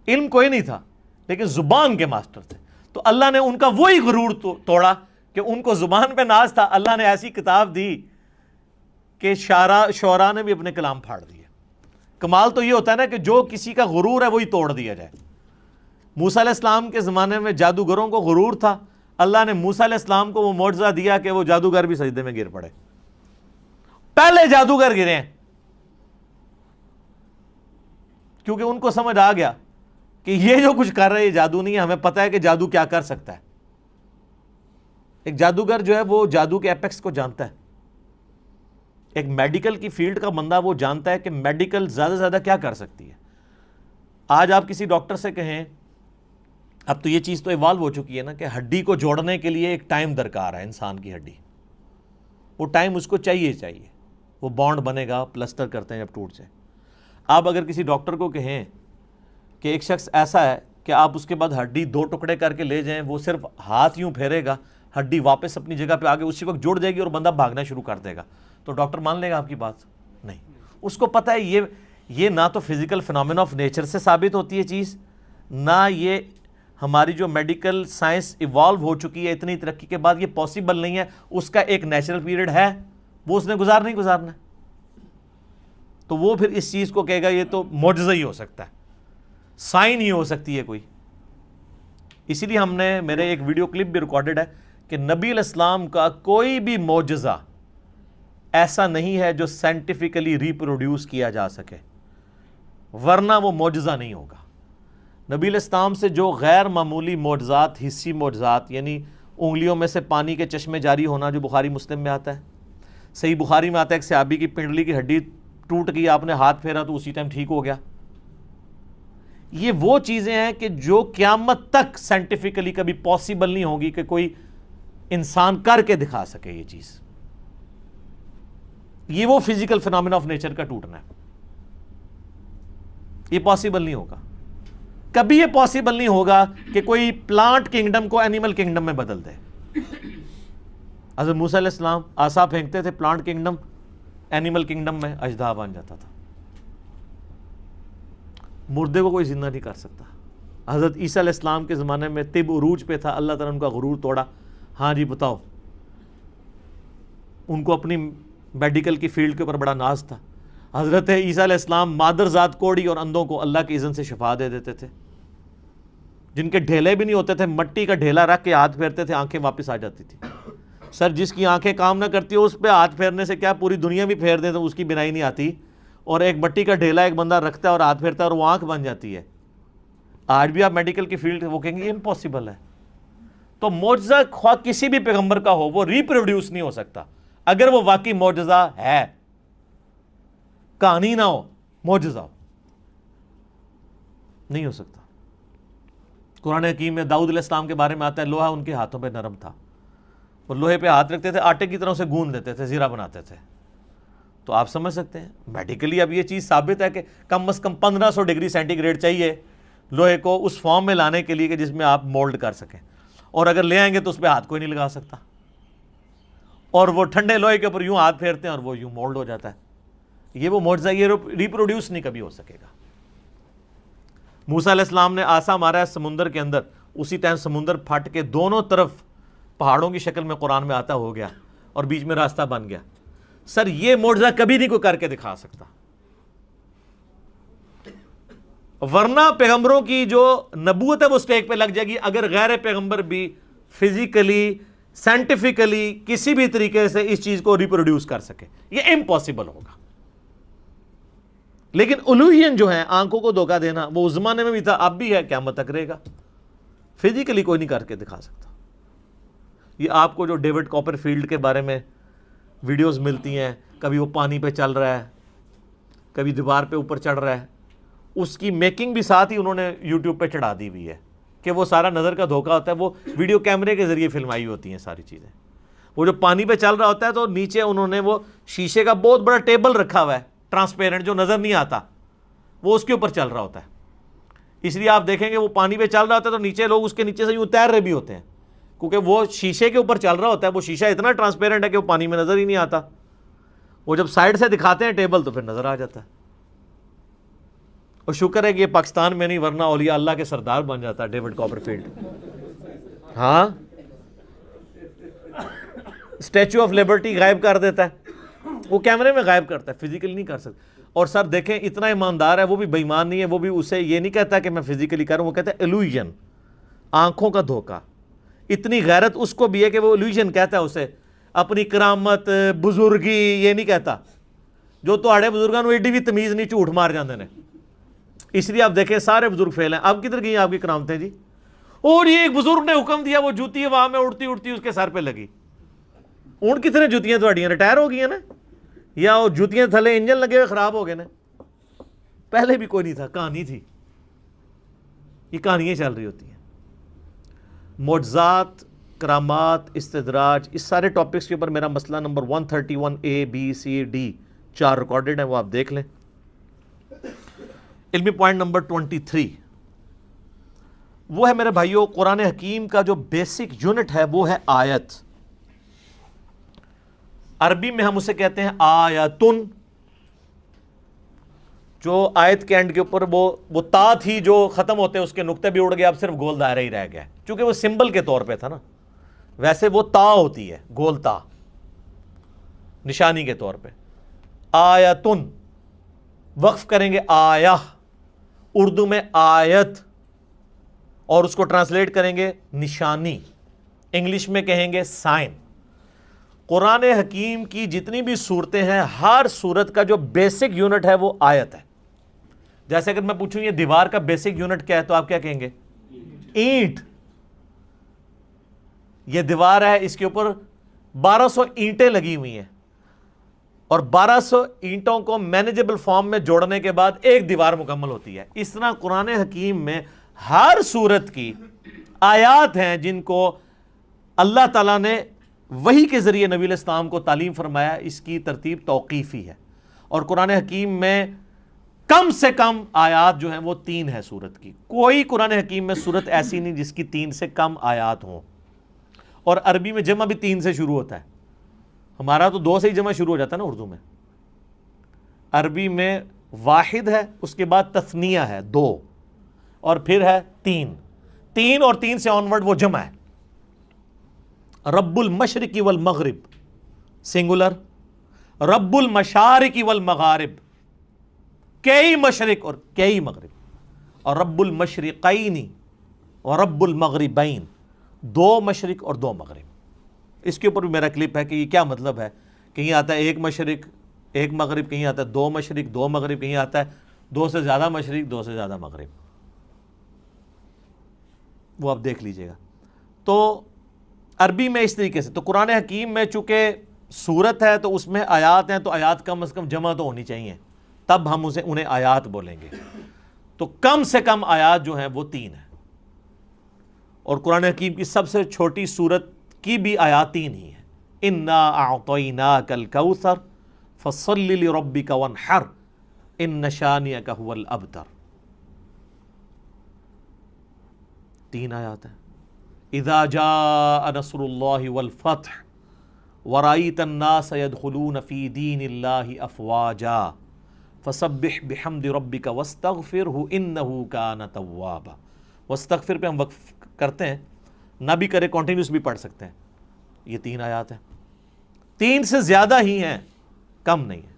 علم کوئی نہیں تھا لیکن زبان کے ماسٹر تھے. تو اللہ نے ان کا وہی غرور توڑا کہ ان کو زبان پہ ناز تھا. اللہ نے ایسی کتاب دی کہ شعراء نے بھی اپنے کلام پھاڑ دیے. کمال تو یہ ہوتا ہے نا کہ جو کسی کا غرور ہے وہی توڑ دیا جائے. موسیٰ علیہ السلام کے زمانے میں جادوگروں کو غرور تھا، اللہ نے موسیٰ علیہ السلام کو وہ معجزہ دیا کہ وہ جادوگر بھی سجدے میں گر پڑے. پہلے جادوگر گرے ہیں کیونکہ ان کو سمجھ آ گیا کہ یہ جو کچھ کر رہے ہیں جادو نہیں ہے، ہمیں پتہ ہے کہ جادو کیا کر سکتا ہے. ایک جادوگر جو ہے وہ جادو کے ایپیکس کو جانتا ہے. ایک میڈیکل کی فیلڈ کا بندہ وہ جانتا ہے کہ میڈیکل زیادہ سے زیادہ کیا کر سکتی ہے. آج آپ کسی ڈاکٹر سے کہیں، اب تو یہ چیز تو ایوالو ہو چکی ہے نا کہ ہڈی کو جوڑنے کے لیے ایک ٹائم درکار ہے. انسان کی ہڈی، وہ ٹائم اس کو چاہیے، وہ بانڈ بنے گا، پلسٹر کرتے ہیں جب ٹوٹ جائے. آپ اگر کسی ڈاکٹر کو کہیں کہ ایک شخص ایسا ہے کہ آپ اس کے بعد ہڈی 2 ٹکڑے کر کے لے جائیں, وہ صرف ہاتھ یوں پھیرے گا, ہڈی واپس اپنی جگہ پہ آگے اسی وقت جڑ جائے گی اور بندہ بھاگنا شروع کر دے گا, تو ڈاکٹر مان لے گا آپ کی بات؟ نہیں. اس کو پتہ ہے یہ نہ تو فزیکل فنامنا آف نیچر سے ثابت ہوتی ہے چیز, نہ یہ ہماری جو میڈیکل سائنس ایوالو ہو چکی ہے اتنی ترقی کے بعد, یہ پاسبل نہیں ہے. اس کا ایک نیچرل پیریڈ ہے, وہ اس نے گزارنا ہے. تو وہ پھر اس چیز کو کہے گا یہ تو معجزہ ہی ہو سکتا ہے, سائن ہی ہو سکتی ہے کوئی. اسی لیے ہم نے, میرے ایک ویڈیو کلپ بھی ریکارڈڈ ہے کہ نبی علیہ السلام کا کوئی بھی معجزہ ایسا نہیں ہے جو سائنٹیفکلی ریپروڈیوس کیا جا سکے, ورنہ وہ معجزہ نہیں ہوگا. نبی علیہ السلام سے جو غیر معمولی معجزات, حسی معجزات, یعنی انگلیوں میں سے پانی کے چشمے جاری ہونا جو بخاری مسلم میں آتا ہے, صحیح بخاری میں آتا ہے ایک صحابی کی پنڈلی کی ہڈی ٹوٹ گئی, آپ نے ہاتھ پھیرا تو اسی ٹائم ٹھیک ہو گیا. یہ وہ چیزیں ہیں کہ جو قیامت تک سائنٹیفکلی کبھی پاسبل نہیں ہوگی کہ کوئی انسان کر کے دکھا سکے. یہ چیز, یہ وہ فزیکل فنامنا آف نیچر کا ٹوٹنا ہے, یہ پاسبل نہیں ہوگا. کبھی یہ پاسبل نہیں ہوگا کہ کوئی پلانٹ کنگڈم کو اینیمل کنگڈم میں بدل دے. حضرت موسیٰ علیہ السلام عصا پھینکتے تھے, پلانٹ کنگڈم اینیمل کنگڈم میں اژدہا بن جاتا تھا. مردے کو کوئی زندہ نہیں کر سکتا. حضرت عیسیٰ علیہ السلام کے زمانے میں طب عروج پہ تھا, اللہ تعالیٰ نے ان کا غرور توڑا. ہاں جی بتاؤ, ان کو اپنی میڈیکل کی فیلڈ کے اوپر بڑا ناز تھا. حضرت عیسیٰ علیہ السلام مادر ذات کوڑی اور اندھوں کو اللہ کی اذن سے شفا دے دیتے تھے. جن کے ڈھیلے بھی نہیں ہوتے تھے, مٹی کا ڈھیلا رکھ کے ہاتھ پھیرتے تھے, آنکھیں واپس آ جاتی تھی. سر جس کی آنکھیں کام نہ کرتی ہو اس پہ ہاتھ پھیرنے سے کیا پوری دنیا بھی پھیر دیں تو اس کی بینائی نہیں آتی, اور ایک مٹی کا ڈھیلا ایک بندہ رکھتا ہے اور ہاتھ پھیرتا ہے اور وہ آنکھ بن جاتی ہے. آج بھی آپ میڈیکل کی فیلڈ وہ کہیں گے یہ امپاسبل ہے. تو معجزہ خواہ کسی بھی پیغمبر کا ہو وہ ریپروڈیوس نہیں ہو سکتا اگر وہ واقعی معجزہ ہے, کہانی نہ ہو, معجزہ ہو, نہیں ہو سکتا. قرآن حکیم میں داؤد علیہ السلام کے بارے میں آتا ہے لوہا ان کے ہاتھوں پہ نرم تھا, اور لوہے پہ ہاتھ رکھتے تھے, آٹے کی طرح سے گوندھ دیتے تھے, زیرہ بناتے تھے. تو آپ سمجھ سکتے ہیں میڈیکلی اب یہ چیز ثابت ہے کہ کم از کم 1500 ڈگری سینٹی گریڈ چاہیے لوہے کو اس فارم میں لانے کے لیے کہ جس میں آپ مولڈ کر سکیں, اور اگر لے آئیں گے تو اس پہ ہاتھ کوئی نہیں لگا سکتا, اور وہ ٹھنڈے لوہے کے اوپر یوں ہاتھ پھیرتے ہیں اور وہ یوں مولڈ ہو جاتا ہے. یہ وہ معجزہ, یہ ریپروڈیوس نہیں کبھی ہو سکے گا. موسیٰ علیہ السلام نے عصا مارا ہے سمندر کے اندر, اسی ٹائم سمندر پھٹ کے دونوں طرف پہاڑوں کی شکل میں قرآن میں آتا ہو گیا اور بیچ میں راستہ بن گیا. سر یہ معجزہ کبھی نہیں کوئی کر کے دکھا سکتا, ورنہ پیغمبروں کی جو نبوت ہے وہ اسٹیک پہ لگ جائے گی اگر غیر پیغمبر بھی فزیکلی سائنٹیفکلی کسی بھی طریقے سے اس چیز کو ریپروڈیوس کر سکے. یہ امپاسبل ہوگا. لیکن الوہین جو ہے, آنکھوں کو دھوکہ دینا, وہ اس زمانے میں بھی تھا, اب بھی ہے, قیامت تک رہے گا. فزیکلی کوئی نہیں کر کے دکھا سکتا. یہ آپ کو جو ڈیوڈ کاپر فیلڈ کے بارے میں ویڈیوز ملتی ہیں, کبھی وہ پانی پہ چل رہا ہے, کبھی دیوار پہ اوپر چڑھ رہا ہے, اس کی میکنگ بھی ساتھ ہی انہوں نے یوٹیوب پہ چڑھا دی ہوئی ہے کہ وہ سارا نظر کا دھوکہ ہوتا ہے. وہ ویڈیو کیمرے کے ذریعے فلمائی ہوتی ہیں ساری چیزیں. وہ جو پانی پہ چل رہا ہوتا ہے تو نیچے انہوں نے وہ شیشے کا بہت بڑا ٹیبل رکھا ہوا ہے, ٹرانسپیرنٹ, جو نظر نہیں آتا, وہ اس کے اوپر چل رہا ہوتا ہے. اس لیے آپ دیکھیں گے وہ پانی پہ چل رہا ہوتا ہے تو نیچے لوگ اس کے نیچے سے یوں تیر رہے بھی ہوتے ہیں, کیونکہ وہ شیشے کے اوپر چل رہا ہوتا ہے. وہ شیشہ اتنا ٹرانسپیرنٹ ہے کہ وہ پانی میں نظر ہی نہیں آتا. وہ جب سائڈ سے دکھاتے ہیں ٹیبل تو پھر نظر آ جاتا ہے. اور شکر ہے کہ یہ پاکستان میں نہیں, ورنہ اولیاء اللہ کے سردار بن جاتا ہے ڈیوڈ کاپر فیلڈ. ہاں, اسٹیچو آف لبرٹی غائب کر دیتا ہے, وہ کیمرے میں غائب کرتا ہے, فزیکلی نہیں کر سکتا. اور سر دیکھیں اتنا ایماندار ہے, وہ بھی بے ایمان نہیں ہے, وہ بھی اسے یہ نہیں کہتا کہ میں فزیکلی کروں, وہ کہتا ہے ایلوژن, آنکھوں کا دھوکہ. اتنی غیرت اس کو بھی ہے کہ وہ ایلوژن کہتا ہے اسے, اپنی کرامت بزرگی یہ نہیں کہتا. جو تہاڑے بزرگاں نو ایڈی بھی تمیز نہیں, جھوٹ مار جاندے نے. اس لیے آپ دیکھیں سارے بزرگ فیل ہیں. اب کدھر گئی آپ کی کرامتیں جی؟ اور یہ ایک بزرگ نے حکم دیا, وہ جوتی وہاں میں اڑتی اڑتی اس کے سر پہ لگی. اون کتنے جوتیاں تھوڑیاں ریٹائر ہو گئی ہیں نا, یا وہ جوتیاں تھلے انجن لگے ہوئے خراب ہو گئے نا. پہلے بھی کوئی نہیں تھا, کہانی تھی. یہ کہانیاں چل رہی ہوتی ہیں. معجزات, کرامات, استدراج, اس سارے ٹاپکس کے اوپر میرا مسئلہ number 131A B C D 4 recorded ہیں, وہ آپ دیکھ لیں. علمی پوائنٹ نمبر 23, وہ ہے میرے بھائیوں قرآن حکیم کا جو بیسک یونٹ ہے وہ ہے آیت. عربی میں ہم اسے کہتے ہیں آیتن. جو آیت کے اینڈ کے اوپر وہ تا تھی جو ختم ہوتے اس کے نقطے بھی اڑ گئے, اب صرف گول دائرہ ہی رہ گیا, چونکہ وہ سمبل کے طور پہ تھا نا. ویسے وہ تا ہوتی ہے, گول تا, نشانی کے طور پہ. آیتن وقف کریں گے آیہ, اردو میں آیت, اور اس کو ٹرانسلیٹ کریں گے نشانی, انگلش میں کہیں گے سائن. قرآن حکیم کی جتنی بھی صورتیں ہیں, ہر صورت کا جو بیسک یونٹ ہے وہ آیت ہے. جیسے اگر میں پوچھوں یہ دیوار کا بیسک یونٹ کیا ہے تو آپ کیا کہیں گے؟ اینٹ. یہ دیوار ہے, اس کے اوپر 1200 اینٹیں لگی ہوئی ہیں, اور 1200 اینٹوں کو مینیجبل فارم میں جوڑنے کے بعد ایک دیوار مکمل ہوتی ہے. اس طرح قرآن حکیم میں ہر صورت کی آیات ہیں جن کو اللہ تعالیٰ نے وحی کے ذریعے نبی علیہ السلام کو تعلیم فرمایا. اس کی ترتیب توقیفی ہے, اور قرآن حکیم میں کم سے کم آیات جو ہیں وہ 3 ہے صورت کی. کوئی قرآن حکیم میں صورت ایسی نہیں جس کی 3 سے کم آیات ہوں. اور عربی میں جمع بھی 3 سے شروع ہوتا ہے. ہمارا تو 2 سے ہی جمع شروع ہو جاتا ہے نا اردو میں. عربی میں واحد ہے, اس کے بعد تثنیہ ہے 2, اور پھر ہے 3. 3 اور 3 سے آن ورڈ وہ جمع ہے. رب المشرق والمغرب سنگولر, رب المشارق والمغارب کئی مشرق اور کئی مغرب, اور رب المشرقین اور رب المغربین 2 مشرق اور 2 مغرب. اس کے اوپر بھی میرا کلپ ہے کہ یہ کیا مطلب ہے. کہیں آتا ہے 1 مشرق 1 مغرب, کہیں آتا ہے 2 مشرق 2 مغرب, کہیں آتا ہے 2 سے زیادہ مشرق 2 سے زیادہ مغرب. وہ آپ دیکھ لیجئے گا. تو عربی میں اس طریقے سے. تو قرآن حکیم میں چونکہ سورت ہے تو اس میں آیات ہیں, تو آیات کم از کم جمع تو ہونی چاہیے, تب ہم انہیں آیات بولیں گے. تو کم سے کم آیات جو ہیں وہ 3 ہیں, اور قرآن حکیم کی سب سے چھوٹی سورت کی بھی آیات 3 ہی ہیں. انا اعطیناک الکوثر فصل لربک وانحر ان شانئک هو الابتر. 3 آیات ہیں. اذا جاء نصر اللہ والفتح ورأیت الناس يدخلون فی دین اللہ افواجا فسبح بحمد ربک واستغفرہ انہ کان توابا. واستغفر پہ ہم وقف کرتے ہیں, نہ بھی کرے کنٹینیوس بھی پڑھ سکتے ہیں. یہ 3 آیات ہیں, 3 سے زیادہ ہی ہیں, کم نہیں ہے.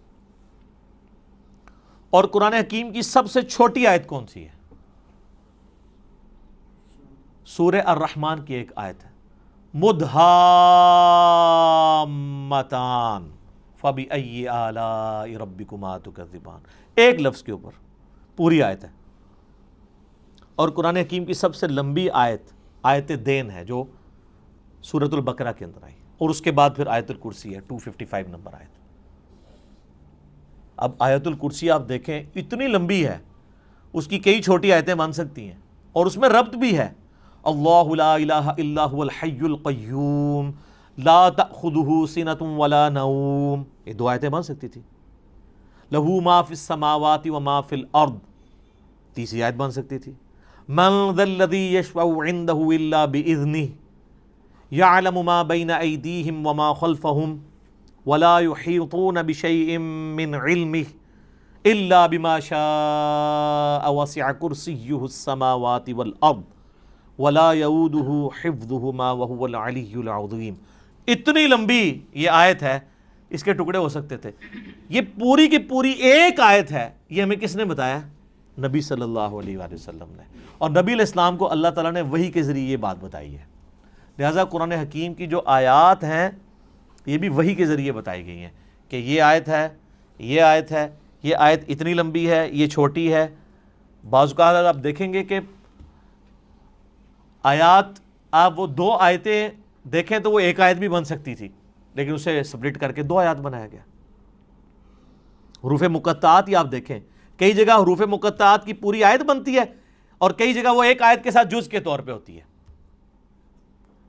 اور قرآن حکیم کی سب سے چھوٹی آیت کون سی ہے؟ سورہ الرحمن کی ایک آیت ہے, مدھامتان فبأی آلاء ربکما تکذبان. ایک لفظ کے اوپر پوری آیت ہے. اور قرآن حکیم کی سب سے لمبی آیت دین ہے جو سورۃ البقرہ کے اندر آئی, اور اس کے بعد پھر آیت الکرسی ہے 255 نمبر آیت. اب آیت الکرسی آپ دیکھیں اتنی لمبی ہے, اس کی کئی چھوٹی آیتیں بن سکتی ہیں, اور اس میں ربط بھی ہے. اللہ لا الہ الا هو الحی القیوم لا تأخذہ سنۃ ولا نوم, یہ 2 آیتیں بن سکتی تھی. لہ ما فی السماوات وما فی الارض, تیسری آیت بن سکتی تھی. من ذا الذی یشفع عندہ الا باذنہ یعلم ما بین ایدیہم وما خلفہم ولا یحیطون بشیء من علمہ الا بما شاء وسع کرسیہ السماوات والارض ولا یؤودہ حفظہما وہو العلی العظیم. اتنی لمبی یہ آیت ہے, اس کے ٹکڑے ہو سکتے تھے. یہ پوری کی پوری ایک آیت ہے. یہ ہمیں کس نے بتایا؟ نبی صلی اللہ علیہ وآلہ وسلم نے. اور نبی علیہ السلام کو اللہ تعالیٰ نے وحی کے ذریعے یہ بات بتائی ہے. لہٰذا قرآن حکیم کی جو آیات ہیں یہ بھی وحی کے ذریعے بتائی گئی ہیں کہ یہ آیت ہے, یہ آیت ہے, یہ آیت اتنی لمبی ہے, یہ چھوٹی ہے. بعض اوقات آپ دیکھیں گے کہ آیات, آپ وہ 2 آیتیں دیکھیں تو وہ ایک آیت بھی بن سکتی تھی, لیکن اسے سپلٹ کر کے 2 آیات بنایا گیا. حروف مقطعات ہی آپ دیکھیں, کئی جگہ حروف مقطعات کی پوری آیت بنتی ہے, اور کئی جگہ وہ ایک آیت کے ساتھ جز کے طور پہ ہوتی ہے.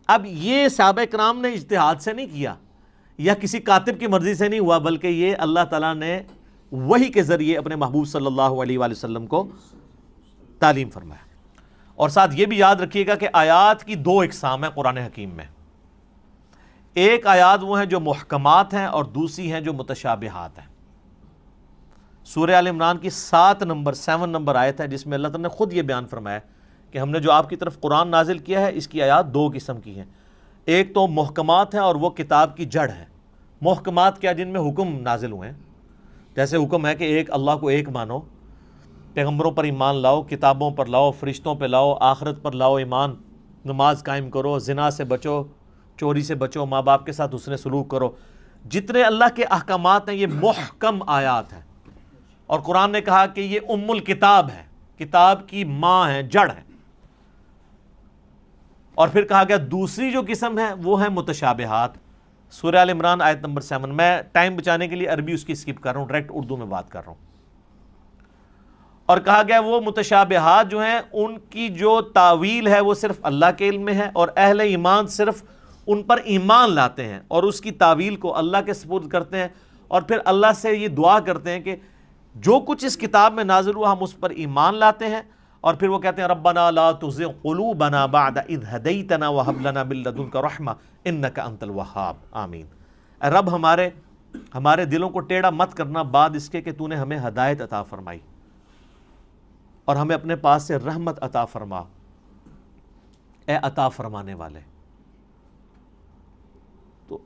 اب یہ صحابہ کرام نے اجتہاد سے نہیں کیا, یا کسی کاتب کی مرضی سے نہیں ہوا, بلکہ یہ اللہ تعالیٰ نے وحی کے ذریعے اپنے محبوب صلی اللہ علیہ وآلہ وسلم کو تعلیم فرمایا. اور ساتھ یہ بھی یاد رکھیے گا کہ آیات کی دو اقسام ہیں قرآن حکیم میں. ایک آیات وہ ہیں جو محکمات ہیں اور دوسری ہیں جو متشابہات ہیں. سورہ آل عمران کی 7 نمبر آیت ہے جس میں اللہ تعالیٰ نے خود یہ بیان فرمایا کہ ہم نے جو آپ کی طرف قرآن نازل کیا ہے اس کی آیات دو قسم کی ہیں. ایک تو محکمات ہیں اور وہ کتاب کی جڑ ہے. محکمات کیا؟ جن میں حکم نازل ہوئے ہیں. جیسے حکم ہے کہ ایک اللہ کو ایک مانو، پیغمبروں پر ایمان لاؤ، کتابوں پر لاؤ، فرشتوں پہ لاؤ، آخرت پر لاؤ ایمان، نماز قائم کرو، زنا سے بچو، چوری سے بچو، ماں باپ کے ساتھ حسن سلوک کرو. جتنے اللہ کے احکامات ہیں یہ محکم آیات ہیں. اور قرآن نے کہا کہ یہ ام الکتاب ہے، کتاب کی ماں ہے، جڑ ہے. اور پھر کہا گیا دوسری جو قسم ہے وہ ہے متشابہات. سورہ آل عمران آیت نمبر 7. میں ٹائم بچانے کے لیے عربی اس کی سکپ کر رہا ہوں، ڈائریکٹ اردو میں بات کر رہا ہوں. اور کہا گیا وہ متشابہات جو ہیں ان کی جو تعویل ہے وہ صرف اللہ کے علم میں ہے، اور اہل ایمان صرف ان پر ایمان لاتے ہیں اور اس کی تعویل کو اللہ کے سپرد کرتے ہیں، اور پھر اللہ سے یہ دعا کرتے ہیں کہ جو کچھ اس کتاب میں نازل ہوا ہم اس پر ایمان لاتے ہیں. اور پھر وہ کہتے ہیں ربنا لا تزغ قلوبنا بعد اذ ہدیتنا وہب لنا من لدنک رحمہ انک انت الوہاب آمین. اے رب ہمارے دلوں کو ٹیڑھا مت کرنا بعد اس کے کہ تو نے ہمیں ہدایت عطا فرمائی، اور ہمیں اپنے پاس سے رحمت عطا فرما، اے عطا فرمانے والے. تو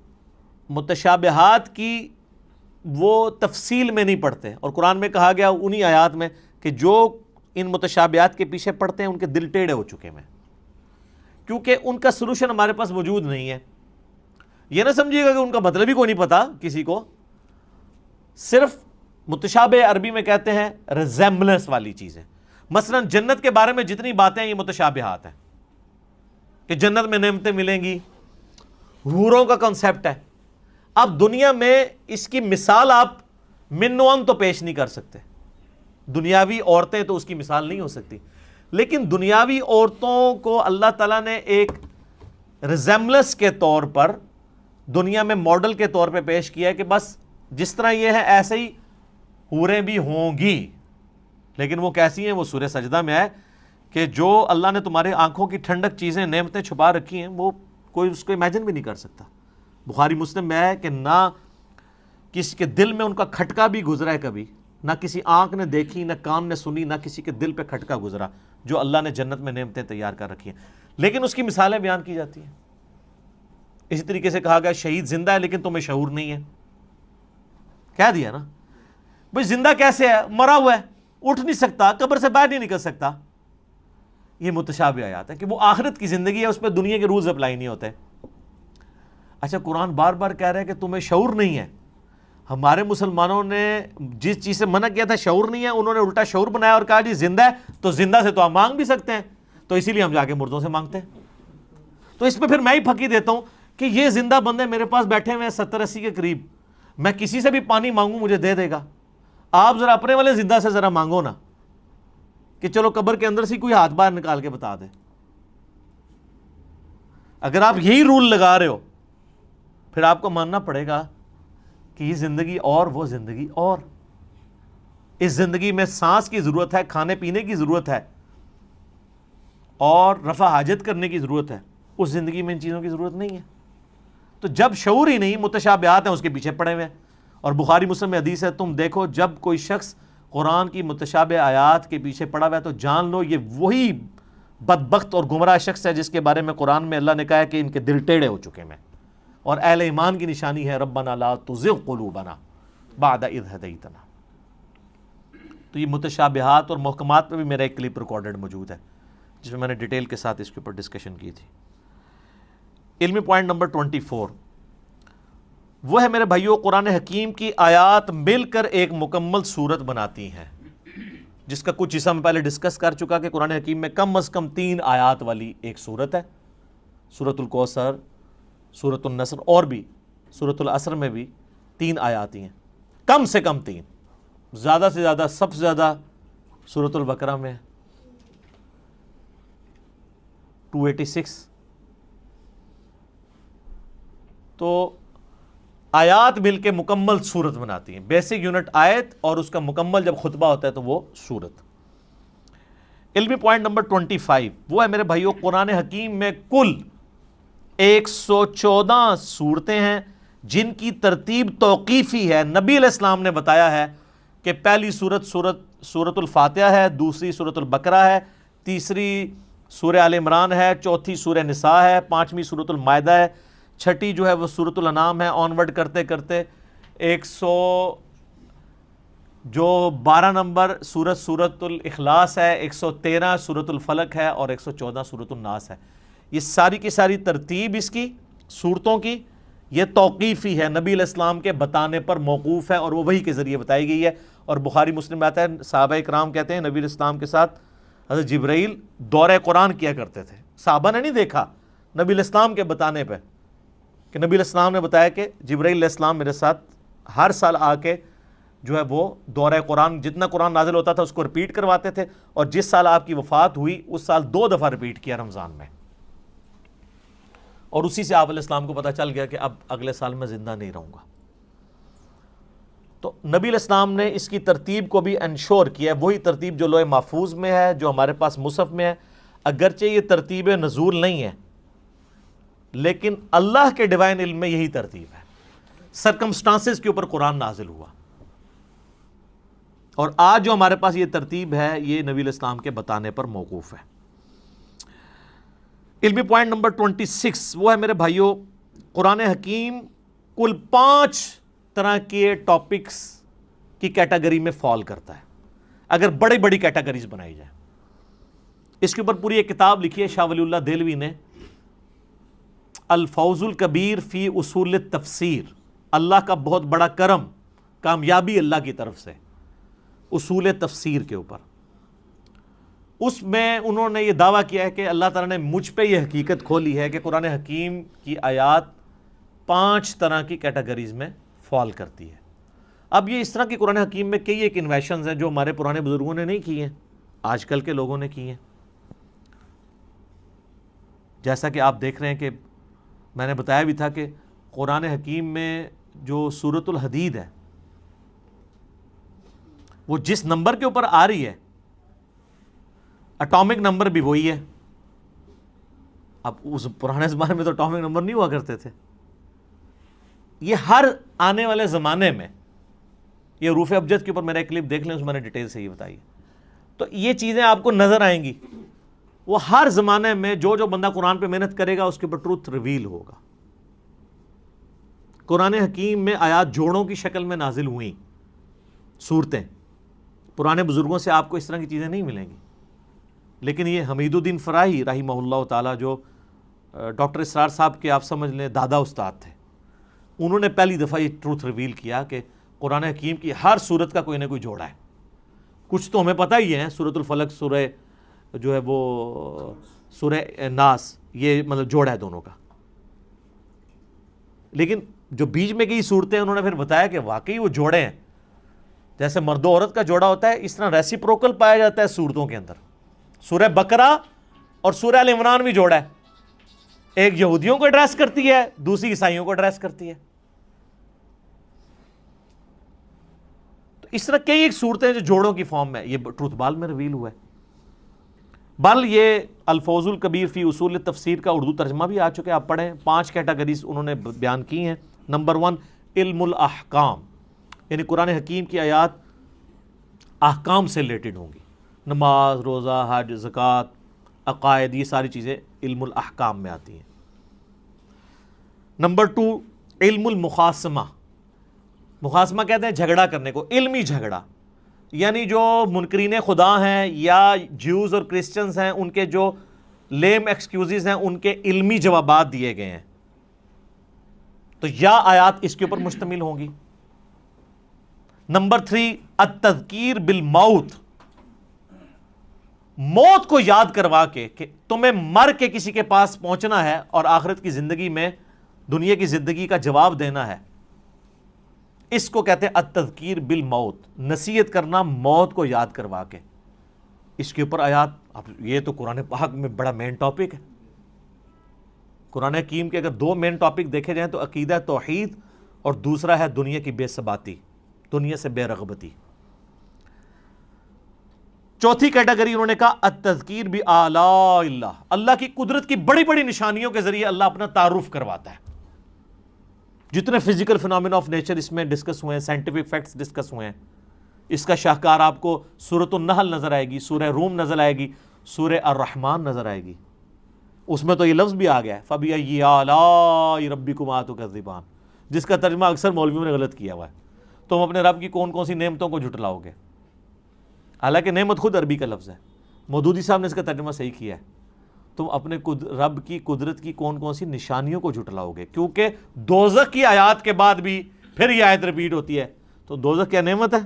متشابہات کی وہ تفصیل میں نہیں پڑھتے، اور قرآن میں کہا گیا انہی آیات میں کہ جو ان متشابہات کے پیچھے پڑھتے ہیں ان کے دل ٹیڑھے ہو چکے ہیں، کیونکہ ان کا سلوشن ہمارے پاس موجود نہیں ہے. یہ نہ سمجھیے گا کہ ان کا مطلب ہی کوئی نہیں پتا کسی کو. صرف متشابہ عربی میں کہتے ہیں ریزیمبلنس والی چیزیں. مثلا جنت کے بارے میں جتنی باتیں ہیں یہ متشابہات ہیں کہ جنت میں نعمتیں ملیں گی، حوروں کا کنسیپٹ ہے. اب دنیا میں اس کی مثال آپ من و ان تو پیش نہیں کر سکتے، دنیاوی عورتیں تو اس کی مثال نہیں ہو سکتی، لیکن دنیاوی عورتوں کو اللہ تعالیٰ نے ایک ریزیمبلنس کے طور پر دنیا میں ماڈل کے طور پہ پیش کیا ہے کہ بس جس طرح یہ ہے ایسے ہی حوریں بھی ہوں گی. لیکن وہ کیسی ہیں؟ وہ سورہ سجدہ میں ہے کہ جو اللہ نے تمہارے آنکھوں کی ٹھنڈک چیزیں نعمتیں چھپا رکھی ہیں وہ کوئی اس کو امیجن بھی نہیں کر سکتا. بخاری مسلم میں ہے کہ نہ کسی کے دل میں ان کا کھٹکا بھی گزرا ہے کبھی، نہ کسی آنکھ نے دیکھی، نہ کان نے سنی، نہ کسی کے دل پہ کھٹکا گزرا جو اللہ نے جنت میں نعمتیں تیار کر رکھی ہیں. لیکن اس کی مثالیں بیان کی جاتی ہیں. اسی طریقے سے کہا گیا شہید زندہ ہے لیکن تمہیں شعور نہیں ہے. کہہ دیا نا بھئی زندہ کیسے ہے؟ مرا ہوا ہے، اٹھ نہیں سکتا، قبر سے باہر نہیں نکل سکتا. یہ متشابہ آیات ہے کہ وہ آخرت کی زندگی ہے، اس پہ دنیا کے رولز اپلائی نہیں ہوتے. اچھا قرآن بار بار کہہ رہا ہے کہ تمہیں شعور نہیں ہے. ہمارے مسلمانوں نے جس چیز سے منع کیا تھا شعور نہیں ہے، انہوں نے الٹا شعور بنایا اور کہا جی زندہ ہے تو زندہ سے تو آپ مانگ بھی سکتے ہیں، تو اسی لیے ہم جا کے مردوں سے مانگتے ہیں. تو اس پہ پھر میں ہی پھکی دیتا ہوں کہ یہ زندہ بندے میرے پاس بیٹھے ہوئے ہیں 70-80 کے قریب، میں کسی سے بھی پانی مانگوں مجھے دے دے گا. آپ ذرا اپنے والے زندہ سے ذرا مانگو نا کہ چلو قبر کے اندر سے کوئی ہاتھ باہر نکال کے بتا دے. اگر آپ یہی رول لگا رہے ہو پھر آپ کو ماننا پڑے گا کہ یہ زندگی اور وہ زندگی اور. اس زندگی میں سانس کی ضرورت ہے، کھانے پینے کی ضرورت ہے اور رفع حاجت کرنے کی ضرورت ہے. اس زندگی میں ان چیزوں کی ضرورت نہیں ہے. تو جب شعور ہی نہیں، متشابہات ہیں اس کے پیچھے پڑے ہوئے ہیں. اور بخاری مسلم میں حدیث ہے، تم دیکھو جب کوئی شخص قرآن کی متشابہ آیات کے پیچھے پڑا ہوا ہے تو جان لو یہ وہی بدبخت اور گمراہ شخص ہے جس کے بارے میں قرآن میں اللہ نے کہا ہے کہ ان کے دل ٹیڑھے ہو چکے ہیں. اور اہل ایمان کی نشانی ہے ربنا لا تزغ قلوبنا بعد اذ ہدیتنا. تو یہ متشابہات اور محکمات پہ بھی میرا ایک کلپ ریکارڈڈ موجود ہے جس میں نے ڈیٹیل کے ساتھ اس کے اوپر ڈسکشن کی تھی. علمی پوائنٹ نمبر 24 وہ ہے میرے بھائیوں، قرآن حکیم کی آیات مل کر ایک مکمل صورت بناتی ہیں، جس کا کچھ حصہ میں پہلے ڈسکس کر چکا کہ قرآن حکیم میں کم از کم 3 آیات والی ایک صورت ہے. سورۃ الکوثر، سورۃ النصر اور بھی سورۃ العصر میں بھی 3 آیات ہی ہیں، کم سے کم 3. زیادہ سے زیادہ سب سے زیادہ سورۃ البقرہ میں 286. تو آیات مل کے مکمل صورت بناتی ہیں. بیسک یونٹ آیت اور اس کا مکمل جب خطبہ ہوتا ہے تو وہ صورت. علمی پوائنٹ نمبر 25 وہ ہے میرے بھائیو، قرآن حکیم میں کل 114 صورتیں ہیں جن کی ترتیب توقیفی ہے۔ نبی علیہ السلام نے بتایا ہے کہ پہلی سورۃ الفاتحہ ہے، دوسری سورۃ البقرہ ہے، تیسری سورہ آل عمران ہے، چوتھی سورہ نساء ہے، پانچویں سورۃ المائدہ ہے، چھٹی جو ہے وہ سورۃ الانعام ہے، آنورڈ کرتے کرتے 12 نمبر سورۃ الاخلاص ہے، 113 سورۃ الفلق ہے اور 114 سورۃ الناس ہے۔ یہ ساری کی ساری ترتیب اس کی صورتوں کی یہ توقیفی ہے، نبی علیہ السلام کے بتانے پر موقوف ہے اور وہ وحی کے ذریعے بتائی گئی ہے۔ اور بخاری مسلم میں آتا ہے، صحابہ اکرام کہتے ہیں نبی علیہ السلام کے ساتھ حضرت جبرائیل دورہ قرآن کیا کرتے تھے۔ صحابہ نے نہیں دیکھا، نبی علیہ السلام کے بتانے پہ کہ نبی علیہ السلام نے بتایا کہ جبرائیل علیہ السلام میرے ساتھ ہر سال آ کے جو ہے وہ دورہ قرآن، جتنا قرآن نازل ہوتا تھا اس کو رپیٹ کرواتے تھے، اور جس سال آپ کی وفات ہوئی اس سال 2 دفعہ رپیٹ کیا رمضان میں، اور اسی سے آپ علیہ السلام کو پتہ چل گیا کہ اب اگلے سال میں زندہ نہیں رہوں گا۔ تو نبی علیہ السلام نے اس کی ترتیب کو بھی انشور کیا ہے، وہی ترتیب جو لوح محفوظ میں ہے، جو ہمارے پاس مصحف میں ہے، اگرچہ یہ ترتیب نزول نہیں ہے لیکن اللہ کے ڈیوائن علم میں یہی ترتیب ہے، سرکمسٹانسز کے اوپر قرآن نازل ہوا، اور آج جو ہمارے پاس یہ ترتیب ہے یہ نبی علیہ السلام کے بتانے پر موقوف ہے۔ علمی پوائنٹ نمبر 26 وہ ہے میرے بھائیوں، قرآن حکیم کل 5 طرح کے ٹاپکس کی کیٹیگری میں فال کرتا ہے، اگر بڑی بڑی کیٹیگریز بنائی جائیں۔ اس کے اوپر پوری ایک کتاب لکھی ہے شاہ ولی اللہ دہلوی نے، الفوز الکبیر فی اصول التفسیر، اللہ کا بہت بڑا کرم، کامیابی اللہ کی طرف سے اصول تفسیر کے اوپر۔ اس میں انہوں نے یہ دعویٰ کیا ہے کہ اللہ تعالیٰ نے مجھ پہ یہ حقیقت کھولی ہے کہ قرآن حکیم کی آیات 5 طرح کی کیٹیگریز میں فال کرتی ہے۔ اب یہ اس طرح کی قرآن حکیم میں کئی ایک انویشنز ہیں جو ہمارے پرانے بزرگوں نے نہیں کی ہیں، آج کل کے لوگوں نے کی ہیں۔ جیسا کہ آپ دیکھ رہے ہیں کہ میں نے بتایا بھی تھا کہ قرآن حکیم میں جو سورۃ الحدید ہے وہ جس نمبر کے اوپر آ رہی ہے اٹامک نمبر بھی وہی ہے۔ اب اس پرانے زمانے میں تو اٹامک نمبر نہیں ہوا کرتے تھے، یہ ہر آنے والے زمانے میں، یہ حروف ابجد کے اوپر میرا ایک کلپ دیکھ لیں، اس میں نے ڈیٹیل سے یہ بتائی ہے، تو یہ چیزیں آپ کو نظر آئیں گی۔ وہ ہر زمانے میں جو بندہ قرآن پہ محنت کرے گا اس کے اوپر ٹروتھ ریویل ہوگا۔ قرآن حکیم میں آیات جوڑوں کی شکل میں نازل ہوئیں صورتیں، پرانے بزرگوں سے آپ کو اس طرح کی چیزیں نہیں ملیں گی، لیکن یہ حمید الدین فراہی رحمہ اللہ تعالیٰ، جو ڈاکٹر اسرار صاحب کے آپ سمجھ لیں دادا استاد تھے، انہوں نے پہلی دفعہ یہ ٹروتھ ریویل کیا کہ قرآن حکیم کی ہر صورت کا کوئی نہ کوئی جوڑا ہے۔ کچھ تو ہمیں پتہ ہی ہے، سورۃ الفلق، سورہ جو ہے وہ سورہ ناس، یہ مطلب جوڑا ہے دونوں کا، لیکن جو بیچ میں کی صورتیں انہوں نے پھر بتایا کہ واقعی وہ جوڑے ہیں، جیسے مرد و عورت کا جوڑا ہوتا ہے اس طرح ریسیپروکل پایا جاتا ہے صورتوں کے اندر۔ سورہ بقرہ اور سورہ آل عمران بھی جوڑا ہے، ایک یہودیوں کو ایڈریس کرتی ہے، دوسری عیسائیوں کو ایڈریس کرتی ہے۔ تو اس طرح کئی ایک صورتیں جو جوڑوں کی فارم میں، یہ ٹروتھ بال میں ریویل ہوا ہے۔ بل یہ الفوز الکبیر فی اصول التفسیر کا اردو ترجمہ بھی آ چکے، آپ پڑھیں، 5 کیٹیگریز انہوں نے بیان کی ہیں۔ نمبر 1 علم الاحکام، یعنی قرآن حکیم کی آیات احکام سے ریلیٹڈ ہوں گی، نماز، روزہ، حج، زکوٰۃ، عقائد، یہ ساری چیزیں علم الاحکام میں آتی ہیں۔ نمبر 2 علم المخاصمہ، مخاصمہ کہتے ہیں جھگڑا کرنے کو، علمی جھگڑا، یعنی جو منکرین خدا ہیں یا جیوز اور کرسچنز ہیں، ان کے جو لیم ایکسکیوزز ہیں ان کے علمی جوابات دیے گئے ہیں، تو یا آیات اس کے اوپر مشتمل ہوں گی۔ نمبر 3 التذکیر بالموت، موت کو یاد کروا کے کہ تمہیں مر کے کسی کے پاس پہنچنا ہے اور آخرت کی زندگی میں دنیا کی زندگی کا جواب دینا ہے، اس کو کہتے ہیں التذکیر بالموت، نصیحت کرنا موت کو یاد کروا کے۔ اس کے اوپر آیات، اب یہ تو قرآن پاک میں بڑا مین ٹاپک ہے۔ قرآن حکیم کے اگر 2 مین ٹاپک دیکھے جائیں تو عقیدہ توحید اور دوسرا ہے دنیا کی بے ثباتی، دنیا سے بے رغبتی۔ چوتھی کیٹیگری انہوں نے کہا التذکیر بآلاء اللہ، اللہ کی قدرت کی بڑی بڑی نشانیوں کے ذریعے اللہ اپنا تعارف کرواتا ہے. جتنے فزیکل فینومینا آف نیچر اس میں ڈسکس ہوئے ہیں، سائنٹیفک فیکٹس ڈسکس ہوئے ہیں، اس کا شاہکار آپ کو سورۃ النحل نظر آئے گی، سورہ روم نظر آئے گی، سورہ الرحمن نظر آئے گی. اس میں تو یہ لفظ بھی آ گیا ہے فَبِأَيِّ آلَاءِ رَبِّكُمَا تُكَذِّبَانِ، جس کا ترجمہ اکثر مولویوں نے غلط کیا ہوا ہے. تم اپنے رب کی کون کون سی نعمتوں کو جھٹلاؤ گے؟ حالانکہ نعمت خود عربی کا لفظ ہے. مودودی صاحب نے اس کا ترجمہ صحیح کیا ہے، تم اپنے رب کی قدرت کی کون کون سی نشانیوں کو جھٹلاؤ گے، کیونکہ دوزخ کی آیات کے بعد بھی پھر یہ آیت ریپیٹ ہوتی ہے. تو دوزخ کیا نعمت ہے؟